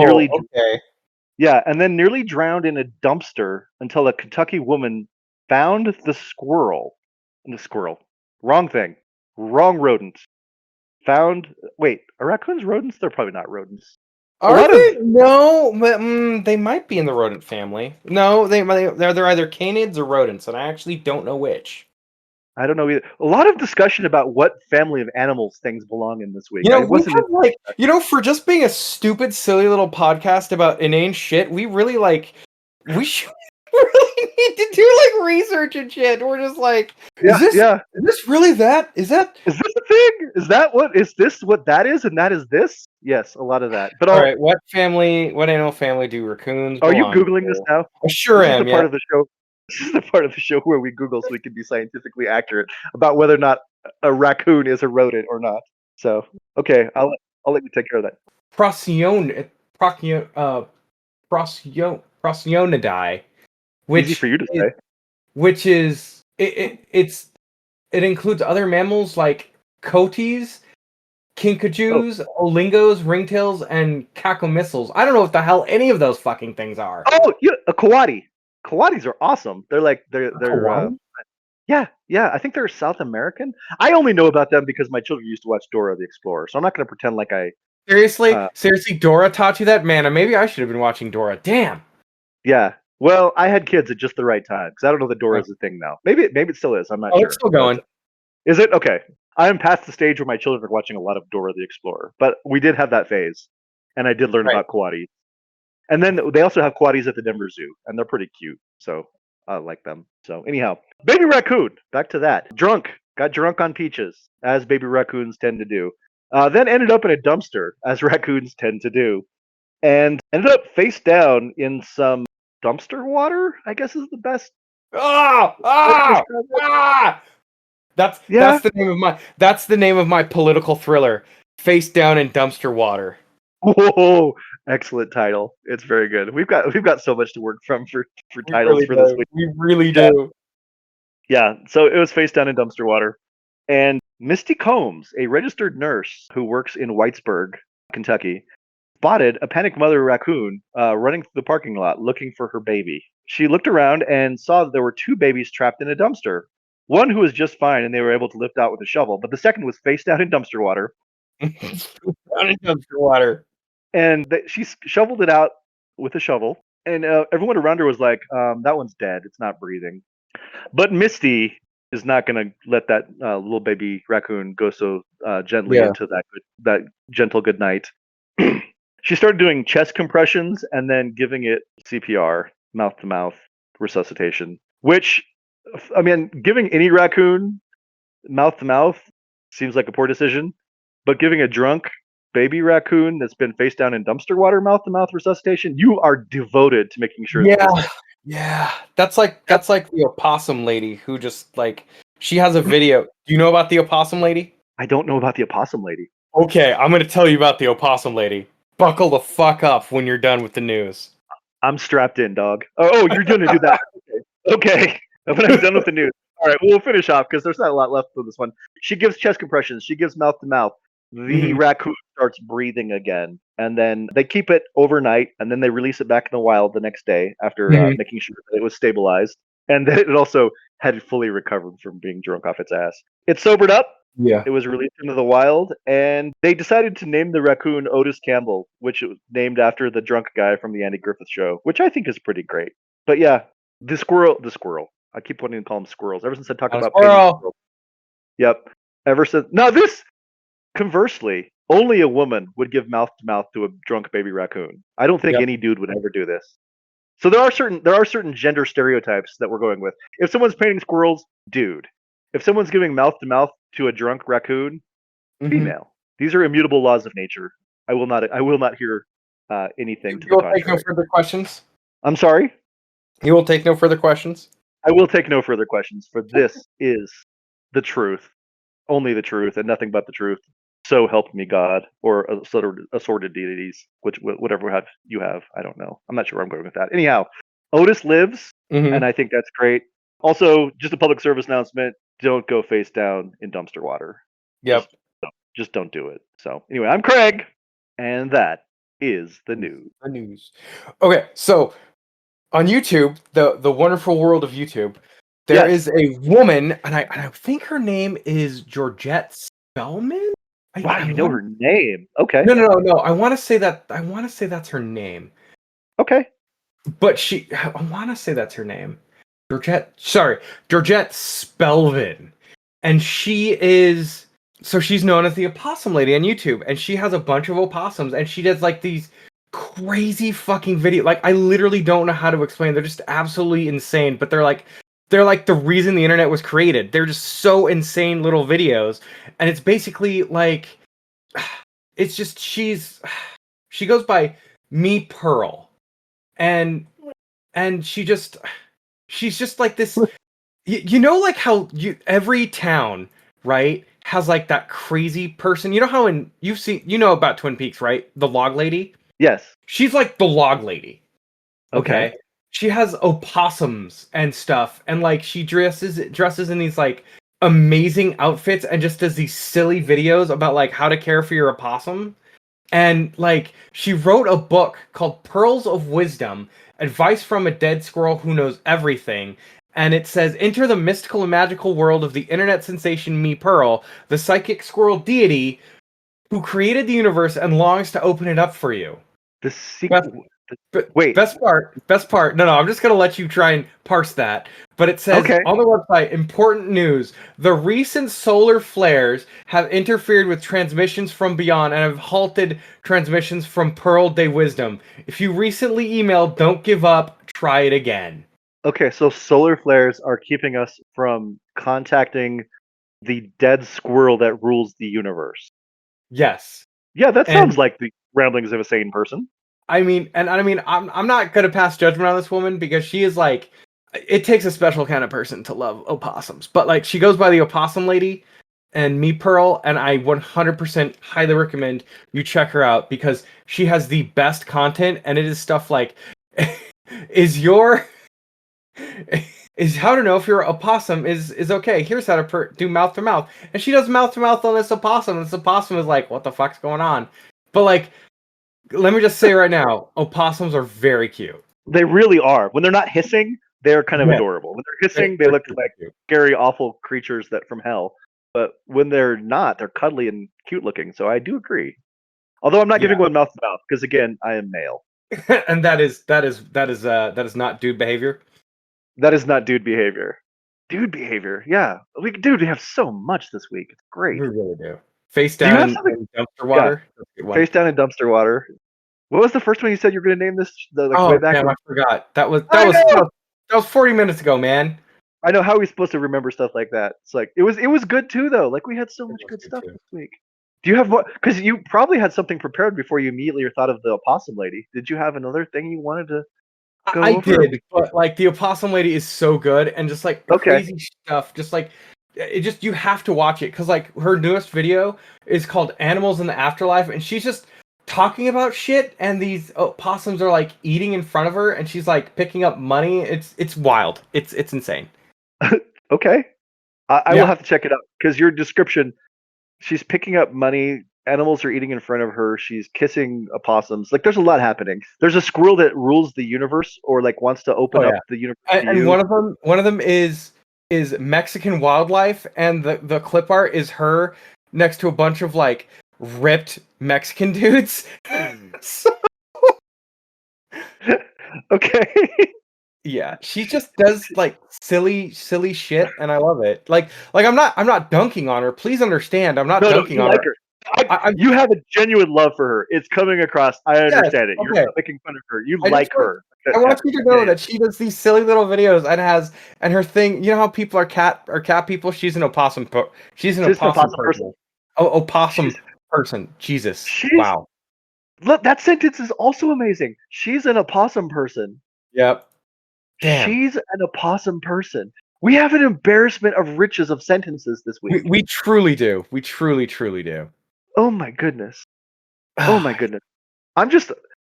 nearly drowned in a dumpster until a Kentucky woman found the squirrel. Wrong thing. Wrong rodent. Are raccoons rodents? They're probably not rodents. No, but they might be in the rodent family. No, they're either canids or rodents, and I actually don't know which. I don't know either. A lot of discussion about what family of animals things belong in this week. For just being a stupid, silly little podcast about inane shit, we really should really need to do research and shit. We're just like, is this really that? Is this a thing? Is this what that is, and that is this? Yes, a lot of that. But all right, what animal family do raccoons belong to? Are you Googling this now? I sure am. Part of the show. This is the part of the show where we Google so we can be scientifically accurate about whether or not a raccoon is a rodent or not. So, okay, I'll let you take care of that. Procyon which easy for you to say. Which is it includes other mammals like coatis, kinkajous, olingos, ringtails, and cacomissals. I don't know what the hell any of those fucking things are. Oh, yeah, a coati. Coatis are awesome. They're I think they're South American. I only know about them because my children used to watch Dora the Explorer, so I'm not going to pretend like I seriously Dora taught you that? Man, maybe I should have been watching Dora. Damn. Yeah. Well, I had kids at just the right time because I don't know that Dora is a thing now. Maybe it still is. I'm not sure. It's still going. Is it? Okay. I'm past the stage where my children are watching a lot of Dora the Explorer, but we did have that phase, and I did learn about coatis. And then they also have coatis at the Denver Zoo, and they're pretty cute, so I like them. So anyhow, baby raccoon, back to that. Got drunk on peaches, as baby raccoons tend to do. Then ended up in a dumpster, as raccoons tend to do, and ended up face down in some dumpster water, I guess is the best. That's the name of my political thriller. Face down in dumpster water. Whoa! Excellent title. It's very good. We've got so much to work from for titles for this week. We really do. Yeah. So it was face down in dumpster water, and Misty Combs, a registered nurse who works in Whitesburg, Kentucky, spotted a panicked mother raccoon running through the parking lot looking for her baby. She looked around and saw that there were two babies trapped in a dumpster. One who was just fine and they were able to lift out with a shovel, but the second was face down in dumpster water. And she shoveled it out with a shovel, and everyone around her was like, that one's dead. It's not breathing. But Misty is not going to let that little baby raccoon go so gently into that gentle good night. She started doing chest compressions and then giving it CPR, mouth-to-mouth resuscitation, which, I mean, giving any raccoon mouth-to-mouth seems like a poor decision, but giving a drunk baby raccoon that's been face down in dumpster water mouth-to-mouth resuscitation, you are devoted to making sure. Yeah. That's like the opossum lady who just she has a video. Do you know about the opossum lady? I don't know about the opossum lady. Okay, I'm going to tell you about the opossum lady. Buckle the fuck up when you're done with the news. I'm strapped in, dog. Oh, you're going to do that. Okay. When I'm done with the news. All right, we'll finish off because there's not a lot left of this one. She gives chest compressions. She gives mouth-to-mouth. The raccoon starts breathing again, and then they keep it overnight, and then they release it back in the wild the next day after making sure that it was stabilized, and then it also had fully recovered from being drunk off its ass. It sobered up. Yeah. It was released into the wild, and they decided to name the raccoon Otis Campbell, which was named after the drunk guy from the Andy Griffith Show, which I think is pretty great. But yeah, the squirrel. I keep wanting to call them squirrels. Ever since I talked Not a about painting squirrel. squirrels. Yep. Ever since. Now this, conversely, only a woman would give mouth to mouth to a drunk baby raccoon. I don't think Yep. any dude would ever do this. So there are certain gender stereotypes that we're going with. If someone's painting squirrels, dude. If someone's giving mouth to mouth to a drunk raccoon, Mhm. female. These are immutable laws of nature. I will not hear anything to You the will take no contrary. further questions. I'm sorry. You will take no further questions. I will take no further questions, for this is the truth, only the truth, and nothing but the truth. So help me God, or assorted deities, whatever you have. I don't know. I'm not sure where I'm going with that. Anyhow, Otis lives, Mhm. and I think that's great. Also, just a public service announcement: don't go face down in dumpster water. Yep. Just don't do it. So anyway, I'm Craig, and that is the news. The news. Okay, so on YouTube, the wonderful world of YouTube, there Yes. is a woman, and I think her name is Georgette Spellman. Wow, you know her name. Okay. No. I want to say that's her name. Okay. But I want to say that's her name. Georgette Spelvin. And she's known as the opossum lady on YouTube, and she has a bunch of opossums, and she does like these crazy fucking video. Like, I literally don't know how to explain. They're just absolutely insane, but they're like the reason the internet was created. They're just so insane little videos, and it's basically like, it's just she goes by Me Pearl, and she's just like this. You know, like how every town, right, has like that crazy person. You know how you know about Twin Peaks, right? The log lady. Yes. She's like the log lady. Okay. She has opossums and stuff, and like she dresses in these like amazing outfits, and just does these silly videos about like how to care for your opossum. And like she wrote a book called Pearls of Wisdom: Advice from a Dead Squirrel Who Knows Everything. And it says, enter the mystical and magical world of the internet sensation Me Pearl, the psychic squirrel deity who created the universe and longs to open it up for you. The secret. Wait. Best part. No, I'm just going to let you try and parse that. But it says Okay. on the website, important news. The recent solar flares have interfered with transmissions from beyond and have halted transmissions from Pearl Day Wisdom. If you recently emailed, don't give up, try it again. Okay, so solar flares are keeping us from contacting the dead squirrel that rules the universe. Yes. Yeah, that sounds like the ramblings of a sane person. I'm not gonna pass judgment on this woman, because she is like, it takes a special kind of person to love opossums. But like, she goes by the opossum lady and Me Pearl, and I 100% highly recommend you check her out, because she has the best content, and it is stuff like, is how to know if your opossum is okay. Here's how to do mouth to mouth, and she does mouth to mouth on this opossum. And this opossum is like, what the fuck's going on? But like, let me just say right now, opossums are very cute. They really are. When they're not hissing, they're kind of adorable. When they're hissing, they look like scary, awful creatures from hell. But when they're not, they're cuddly and cute looking. So I do agree. Although I'm not giving one mouth to mouth, because again, I am male. And that is not dude behavior. That is not dude behavior. Dude behavior, yeah. We have so much this week. It's great. We really do. Face down in dumpster water. Yeah. Face down in dumpster water. What was the first one you said you were going to name this? Way back. Damn, I forgot. That was 40 minutes ago, man. I know. How are we supposed to remember stuff like that? It's like it was good too, though. Like, we had so much good stuff this week. Do you have what? Because you probably had something prepared before you immediately thought of the opossum lady. Did you have another thing you wanted to? I did, but like, the opossum lady is so good, and just like crazy stuff. Just like, you have to watch it, because like, her newest video is called Animals in the Afterlife, and she's just talking about shit, and these opossums are like eating in front of her, and she's like picking up money. It's wild. It's insane. Okay, I will have to check it out, because your description, she's picking up money. Animals are eating in front of her. She's kissing opossums. Like, there's a lot happening. There's a squirrel that rules the universe, or like wants to open up the universe. And one of them is Mexican wildlife, and the clip art is her next to a bunch of like ripped Mexican dudes. Okay. Yeah, she just does like silly shit, and I love it. Like I'm not dunking on her. Please understand, I'm not No, dunking you on like her. her. I'm You have a genuine love for her. It's coming across. I yes, understand it. You're okay. not making fun of her. You I just like want her. I Yeah, want you to yeah, know yeah. that she does these silly little videos and her thing. You know how people are cat people. She's an She's an opossum opossum person. person. Oh, opossum She's person. Jesus, she's wow. look. That sentence is also amazing. She's an opossum person. Yep. Damn. She's an opossum person. We have an embarrassment of riches of sentences this week. We truly do. We truly do. Oh my goodness. Oh my goodness. I'm just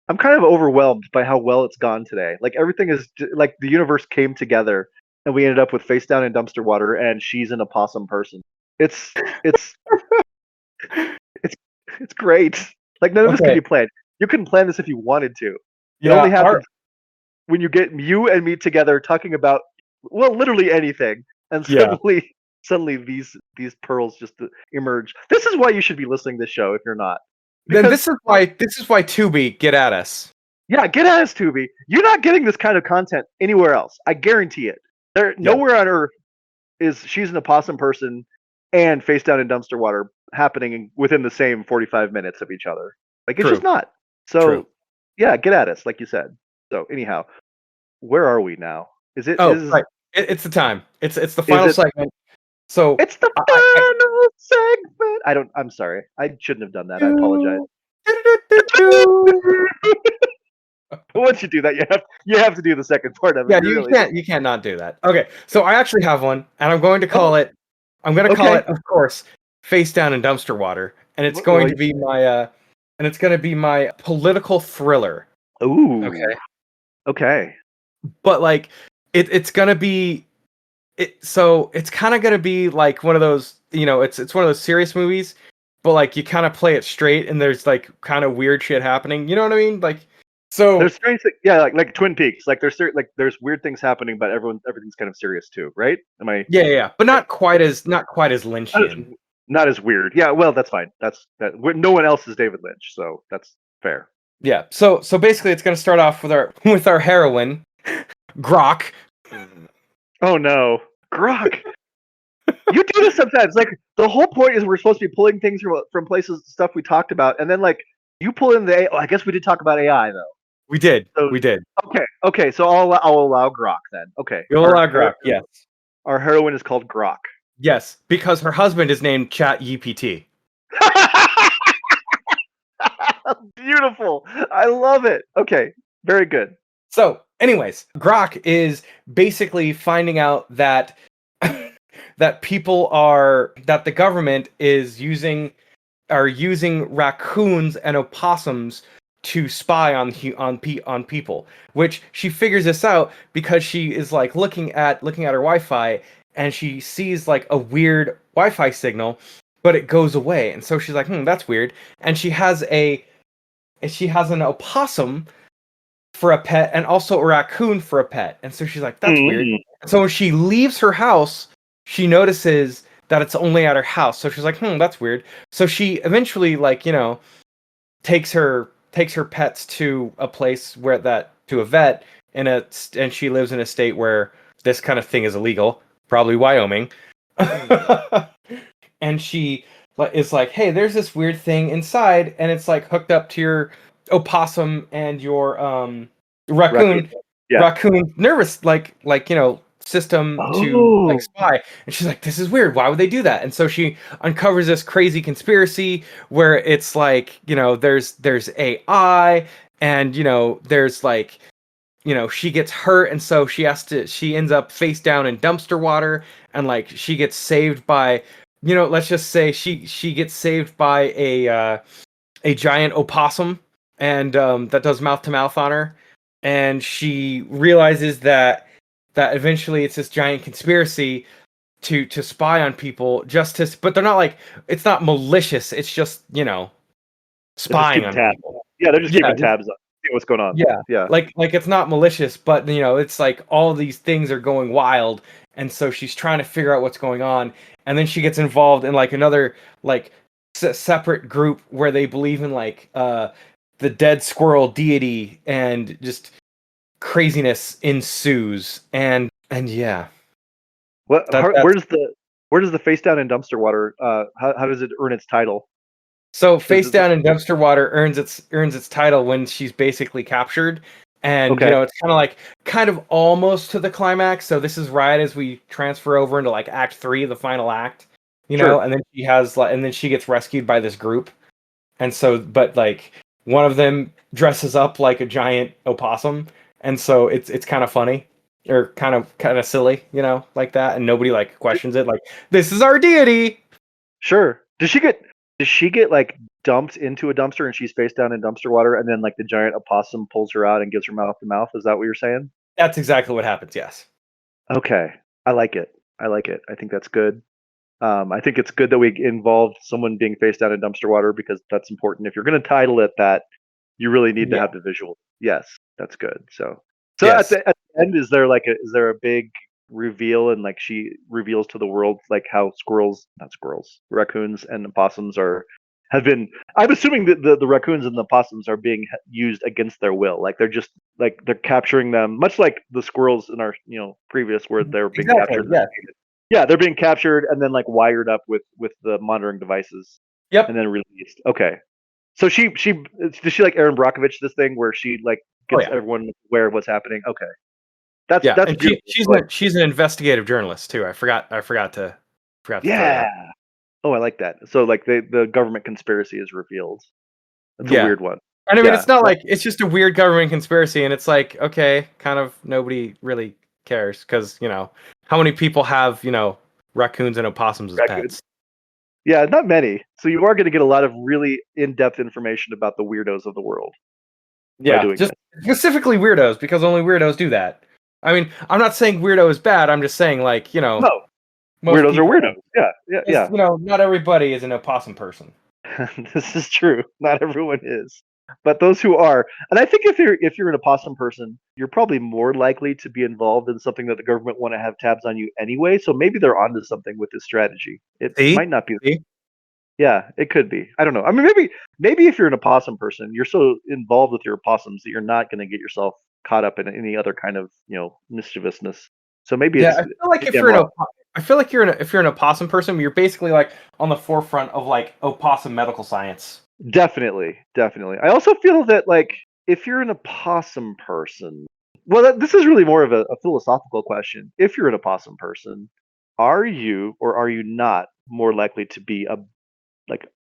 I'm kind of overwhelmed by how well it's gone today. Like everything is like the universe came together and we ended up with face down in dumpster water and she's an opossum person. It's it's it's it's great. Like none of this can Okay. be planned. You couldn't plan this if you wanted to. It only Yeah. happens when you get you and me together talking about well literally anything and Yeah. suddenly these pearls just emerge. This is why you should be listening to this show if you're not. Then Because this is why Tubi get at us. yeah, get at us, Tubi. You're not getting this kind of content anywhere else. I guarantee it. There, Yeah. nowhere on earth is she's an opossum person and face down in dumpster water happening within the same 45 minutes of each other. Like it's True. just not. So True. yeah, get at us, like you said. So anyhow, where are we now? Is it Oh, is right. It's the time. It's the is final it? segment. So It's the I final segment. I don't. I'm sorry. I shouldn't have done that. I apologize. Once you do that, you have to do the second part of it. Yeah, You really do. you can't not do that. Okay, so I actually have one, and Oh, I'm gonna call okay. it, of course, face down in dumpster water, and it's going Well, to be my political thriller. ooh. Okay, Okay. but like it's gonna be so it's kind of gonna be like one of those, it's one of those serious movies, but like you kind of play it straight, and there's like kind of weird shit happening. You know what I mean? Like There's so. strange, yeah, like Twin Peaks. Like there's weird things happening, but everything's kind of serious too, right? Am I? Yeah, but Yeah. not quite as Not as, Lynchian. not as weird. Yeah. Well, that's fine. No one else is David Lynch, so that's fair. Yeah. So basically, it's gonna start off with our with our heroine, Grok. Oh no, Grok. You do this sometimes. Like the whole point is we're supposed to be pulling things from places, stuff we talked about, and then like you pull in the. Oh, I guess we did talk about AI though. We did. So We did. okay. So I'll allow Grok then. Okay. You'll allow Grok. Yes. Our heroine is called Grok. Yes, because her husband is named Chat GPT. Beautiful. I love it. Okay. Very good. So, anyways, Grok is basically finding out that that the government is using raccoons and opossums to spy on people, which she figures this out because she is like looking at her Wi-Fi, and she sees like a weird Wi-Fi signal, but it goes away, and so she's like, that's weird, and she has an opossum for a pet and also a raccoon for a pet, and so she's like, that's weird. So when she leaves her house, she notices that it's only at her house, so she's like, that's weird. So she eventually, like, takes her pets to a place to a vet and she lives in a state where this kind of thing is illegal, probably Wyoming. And she is like, hey, there's this weird thing inside, and it's like hooked up to your opossum and your raccoon Yeah. raccoon nervous system to like spy. And she's like, this is weird, why would they do that? And so she uncovers this crazy conspiracy where it's like, there's AI, and there's like, she gets hurt, and so she ends up face down in dumpster water, and like she gets saved by, let's just say she gets saved by a giant opossum, and that does mouth to mouth on her, and she realizes that eventually it's this giant conspiracy to spy on people, but they're not like, it's not malicious, it's just spying on people. Yeah, they're just keeping tabs on what's going on. Yeah. Like it's not malicious, but it's like all these things are going wild, and so she's trying to figure out what's going on, and then she gets involved in like another like separate group where they believe in like the dead squirrel deity, and just craziness ensues, and yeah, that's Where does the face down in dumpster water? How does it earn its title? so Is face it down in dumpster water earns its title when she's basically captured, and okay? it's kind of almost to the climax. So this is right as we transfer over into like Act 3, the final act, Sure. and then and then she gets rescued by this group, and so but like one of them dresses up like a giant opossum, and so it's kind of funny or kind of silly, like that, and nobody like questions it, like this is our deity. Sure. Does she get like dumped into a dumpster and she's face down in dumpster water and then like the giant opossum pulls her out and gives her mouth to mouth? Is that what you're saying? That's exactly what happens. Yes. Okay. I like it. I like it. I think that's good. I think it's good that we involved someone being face down in dumpster water because that's important. If you're going to title it that, you really need to Yeah. have the visual. Yes, that's good. So Yes. at the end, is there a big reveal and like she reveals to the world like how not squirrels, raccoons and opossums have been. I'm assuming that the raccoons and the opossums are being used against their will. Like they're just like they're capturing them, much like the squirrels in our previous where they're being Exactly. captured. Yeah. Yeah, they're being captured and then like wired up with the monitoring devices and Yep. then released. Okay. So she does she like Aaron Brockovich this thing where she like Oh gets yeah. everyone aware of what's happening? Okay. Yeah. That's And beautiful. Like, she's an investigative journalist too. I forgot to throw yeah. that. Oh, I like that. So like the government conspiracy is revealed. That's a Yeah. weird one. And I mean, Yeah. it's not like it's just a weird government conspiracy, and it's like, okay, kind of nobody really cares because how many people have raccoons and opossums as Raccoons. pets? Yeah, not many. So you are going to get a lot of really in-depth information about the weirdos of the world by Yeah, doing just this. specifically weirdos because only weirdos do that. I mean, I'm not saying weirdo is bad. I'm just saying like No, most weirdos are people, weirdos. Yeah, yeah, yeah. not everybody is an opossum person. This is true. Not everyone is, but those who are, and I think if you're an opossum person, you're probably more likely to be involved in something that the government want to have tabs on you anyway. So maybe they're onto something with this strategy. It See, might not be. see, Yeah, it could be. I don't know. I mean, maybe if you're an opossum person, you're so involved with your opossums that you're not going to get yourself caught up in any other kind of mischievousness. So maybe yeah. it's maybe I'm wrong. I feel like if you're an opossum person, you're basically like on the forefront of like opossum medical science. Definitely, definitely. I also feel that like if you're an opossum person, well, this is really more of a philosophical question. If you're an opossum person, are you or are you not more likely to be a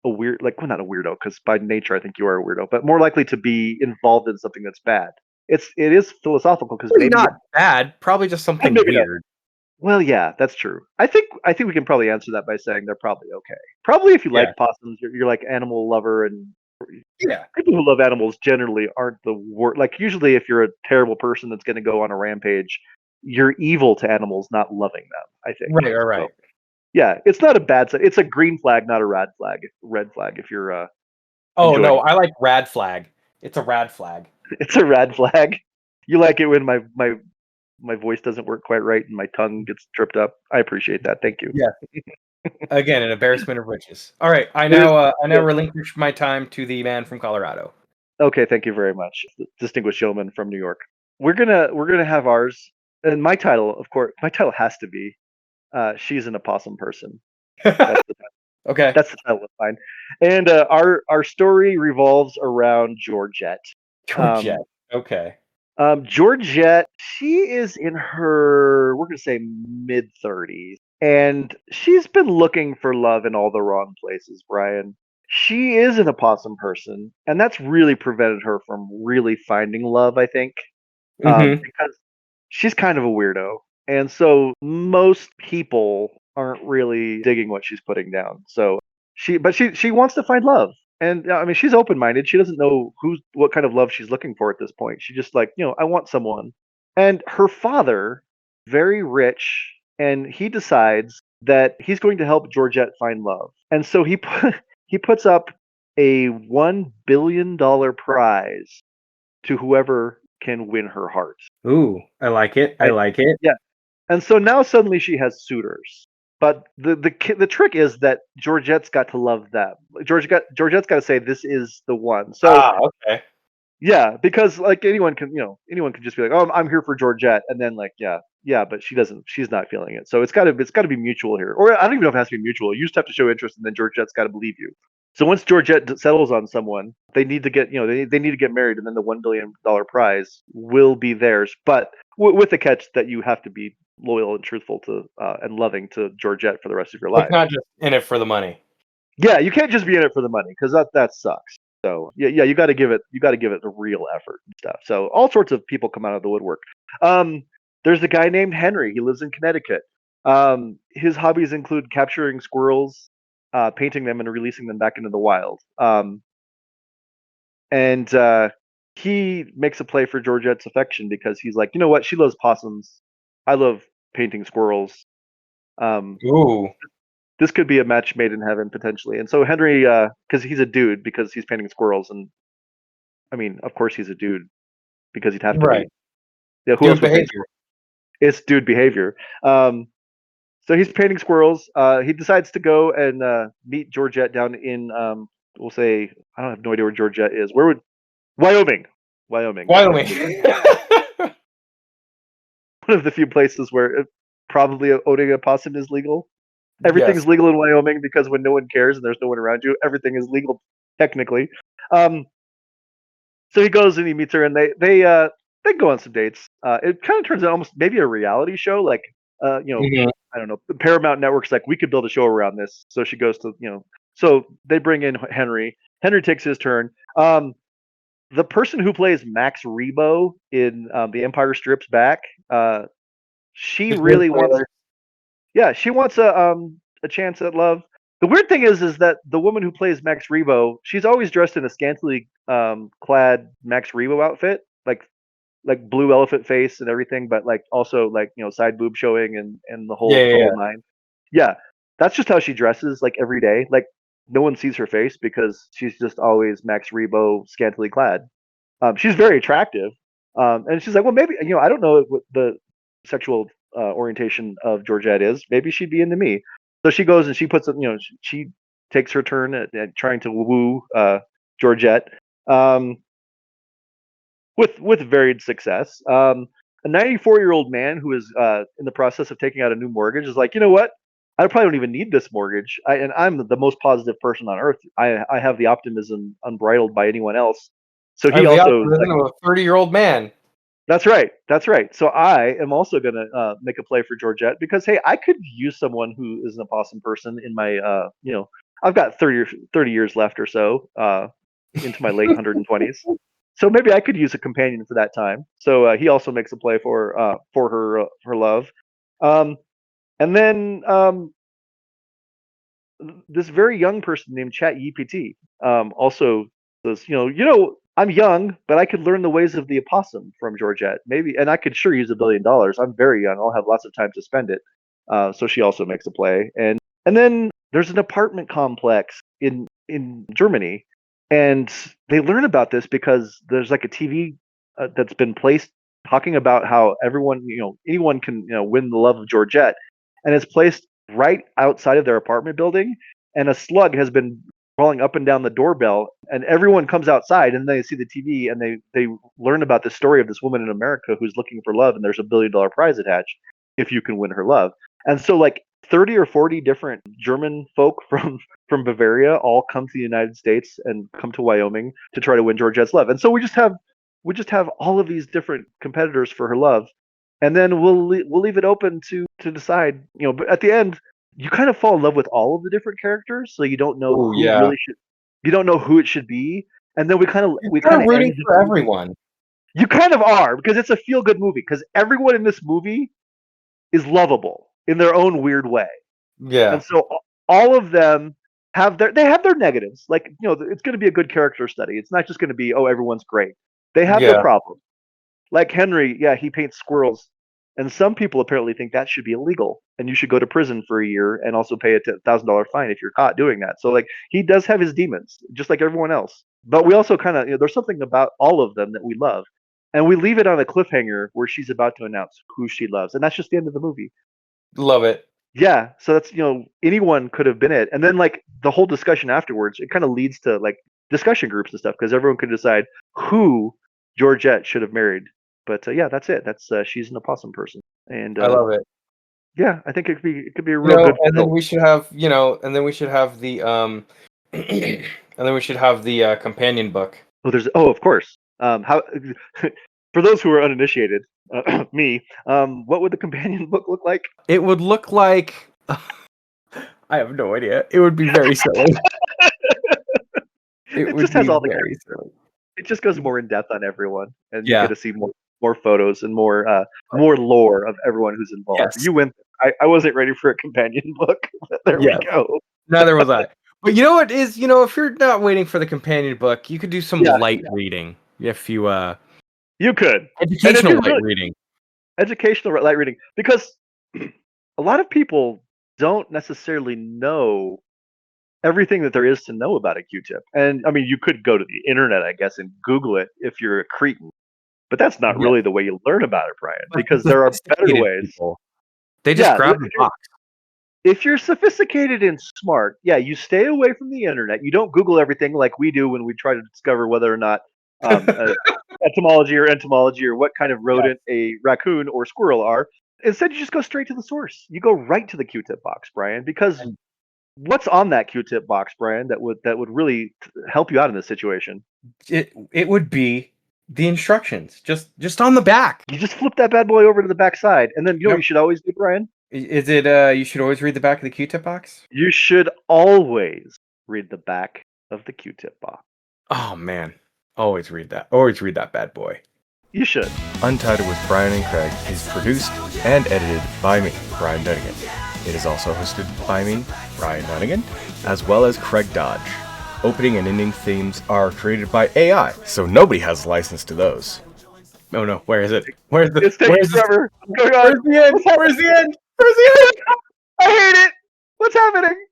weird like well not a weirdo because by nature I think you are a weirdo, but more likely to be involved in something that's bad. It is philosophical because Probably maybe not bad. Probably just something maybe not. weird. Well, yeah, that's true. I think we can probably answer that by saying they're probably okay. Probably if you Yeah, like possums, you're like animal lover and yeah. people who love animals generally aren't the worst. Like usually, if you're a terrible person that's going to go on a rampage, you're evil to animals, not loving them. I think. Right, right, So right. yeah, it's not a bad sign. It's a green flag, not a red flag. Red flag if you're Oh enjoying no, it. I like rad flag. It's a rad flag. It's a red flag. You like it when my voice doesn't work quite right and my tongue gets tripped up. I appreciate that. Thank you. Yeah. Again, an embarrassment of riches. All right, It is. I now relinquish my time to the man from Colorado. Okay, thank you very much, distinguished gentleman from New York. We're gonna have ours, and my title, of course, my title has to be "She's an Opossum Person." That's the Okay. that's the title of mine, and our story revolves around Georgette. Um, Georgette. Okay. Georgette, she is in her we're gonna say mid-30s, and she's been looking for love in all the wrong places, Brian. She is an opossum person, and that's really prevented her from really finding love, I think, Mm-hmm. because she's kind of a weirdo, and so most people aren't really digging what she's putting down. So she wants to find love, and I mean she's open minded. She doesn't know what kind of love she's looking for at this point. She just like I want someone, and her father, very rich, and he decides that he's going to help Georgette find love, and so he puts up a $1 billion prize to whoever can win her heart. Ooh, I like it. I Right? like it. Yeah. And so now suddenly she has suitors. But the trick is that Georgette's got to love them. Georgette's got to say this is the one. So Ah, okay. Yeah, because like anyone can just be like, oh, I'm here for Georgette, and then like, yeah, but she's not feeling it. So it's got to be mutual here, or I don't even know if it has to be mutual. You just have to show interest, and then Georgette's got to believe you. So once Georgette settles on someone, they need to get they need to get married, and then the $1 billion prize will be theirs, but with the catch that you have to be loyal and truthful to and loving to Georgette for the rest of your Like life. not just in it for the money. Yeah, you can't just be in it for the money because that sucks. So yeah, you got to give it the real effort and stuff. So all sorts of people come out of the woodwork. Um, there's a guy named Henry. He lives in Connecticut. His hobbies include capturing squirrels, painting them, and releasing them back into the wild. And he makes a play for Georgette's affection because he's like, you know what? She loves possums. I love painting squirrels. Um, Ooh. this could be a match made in heaven potentially. And so Henry, because he's a dude, because he's painting squirrels, and I mean, of course he's a dude because he'd have to Right. be. Yeah, who Dude else would paint behavior. squirrels? It's dude behavior. So he's painting squirrels. He decides to go and meet Georgette down in, we'll say, I don't have no idea where Georgette is. Where would Wyoming? Wyoming. That's Wyoming. one of the few places where probably owning a possum is legal. Yes. Everything's legal in Wyoming because when no one cares and there's no one around you, everything is legal technically. Um, so he goes and he meets her, and they go on some dates. It kind of turns out almost maybe a reality show, like Mhm. I don't know, Paramount Network's like we could build a show around this. So she goes to so they bring in Henry. Henry takes his turn. The person who plays Max Rebo in The Empire Strips Back, she The Jizz really wants. Wailers. Yeah, she wants a chance at love. The weird thing is that the woman who plays Max Rebo, she's always dressed in a scantily clad Max Rebo outfit, like blue elephant face and everything, but like also like side boob showing and the Yeah, whole yeah, the yeah. whole nine. Yeah, that's just how she dresses like every day. Like no one sees her face because she's just always Max Rebo scantily clad. She's very attractive, and she's like, well, maybe I don't know what the sexual orientation of Georgette is. Maybe she'd be into me. So she goes and she puts she takes her turn at trying to woo Georgette, um, with varied success. A 94-year-old man who is in the process of taking out a new mortgage is like, you know what? I probably don't even need this mortgage. And I'm the most positive person on earth. I have the optimism unbridled by anyone else. So I he have the also is like, optimism of a 30-year-old man. that's right. That's right. So I am also gonna make a play for Georgette because hey, I could use someone who is an opossum person in my I've got 30 years left or so into my late 120s. So maybe I could use a companion for that time. So he also makes a play for her love. Um, and then this very young person named Chat GPT also says, I'm young, but I could learn the ways of the opossum from Georgette. Maybe, and I could sure use $1 billion. I'm very young. I'll have lots of time to spend it. So she also makes a play, and then there's an apartment complex in Germany, and they learn about this because there's like a TV that's been placed talking about how anyone can win the love of Georgette, and it's placed right outside of their apartment building, and a slug has been crawling up and down the doorbell, and everyone comes outside and they see the TV and they learn about the story of this woman in America who's looking for love, and there's $1 billion prize attached if you can win her love. And so like 30 or 40 different German folk from Bavaria all come to the United States and come to Wyoming to try to win Georgette's love. And so we just have all of these different competitors for her love, and then we'll leave it open to decide. But at the end, you kind of fall in love with all of the different characters, so you don't know Oh who yeah. really should. You don't know who it should be, and then we kind of You're we kind kind of of rooting end the for movie. everyone. You kind of are because it's a feel good movie because everyone in this movie is lovable in their own weird way, and Yeah. so all of them have their negatives. Like it's going to be a good character study. It's not just going to be, oh, everyone's great. They have their Yeah. problems. Like Henry, yeah, he paints squirrels, and some people apparently think that should be illegal, and you should go to prison for a year and also pay a $1,000 fine if you're caught doing that. So like he does have his demons, just like everyone else. But we also kind of there's something about all of them that we love, and we leave it on a cliffhanger where she's about to announce who she loves, and that's just the end of the movie. Love it. Yeah, so that's anyone could have been it, and then like the whole discussion afterwards, it kind of leads to like discussion groups and stuff because everyone could decide who Georgette should have married. But yeah, that's it. That's she's an opossum person, and I love it. yeah, I think it could be a real good. And then we should have and then we should have the and then we should have the companion book. Of course. How for those who are uninitiated, me, what would the companion book look like? It would look like I have no idea. It would be very silly. It just has all the characters. It just goes more in depth on everyone, and you get to see more photos and more lore of everyone who's involved. Yes. You went. I wasn't ready for a companion book. But there we go. Neither was I. But you know what is, if you're not waiting for the companion book, you could do some light reading. If you you could educational light reading. Educational light reading, because a lot of people don't necessarily know everything that there is to know about a Q-tip. And I mean, you could go to the internet, I guess, and Google it if you're a cretin. But that's not really the way you learn about it, Brian, because there are better ways. They just grab the box. If you're sophisticated and smart, you stay away from the internet. You don't Google everything like we do when we try to discover whether or not etymology or entomology or what kind of rodent a raccoon or squirrel are. Instead, you just go straight to the source. You go right to the Q-tip box, Brian, because what's on that Q-tip box, Brian, that would really help you out in this situation? It would be the instructions, just on the back. You just flip that bad boy over to the back side, and then you know what you should always do, Brian? Is it you should always read the back of the Q-tip box? You should always read the back of the Q-tip box. Oh man, always read that. Always read that bad boy. You should. Untitled with Brian and Craig is produced and edited by me, Brian Dunnigan. It is also hosted by me, Brian Dunnigan, as well as Craig Dodge. Opening and ending themes are created by AI, so nobody has license to those. Oh no, where is it? Where's the forever. Where's the end? Where's the end? I hate it. What's happening?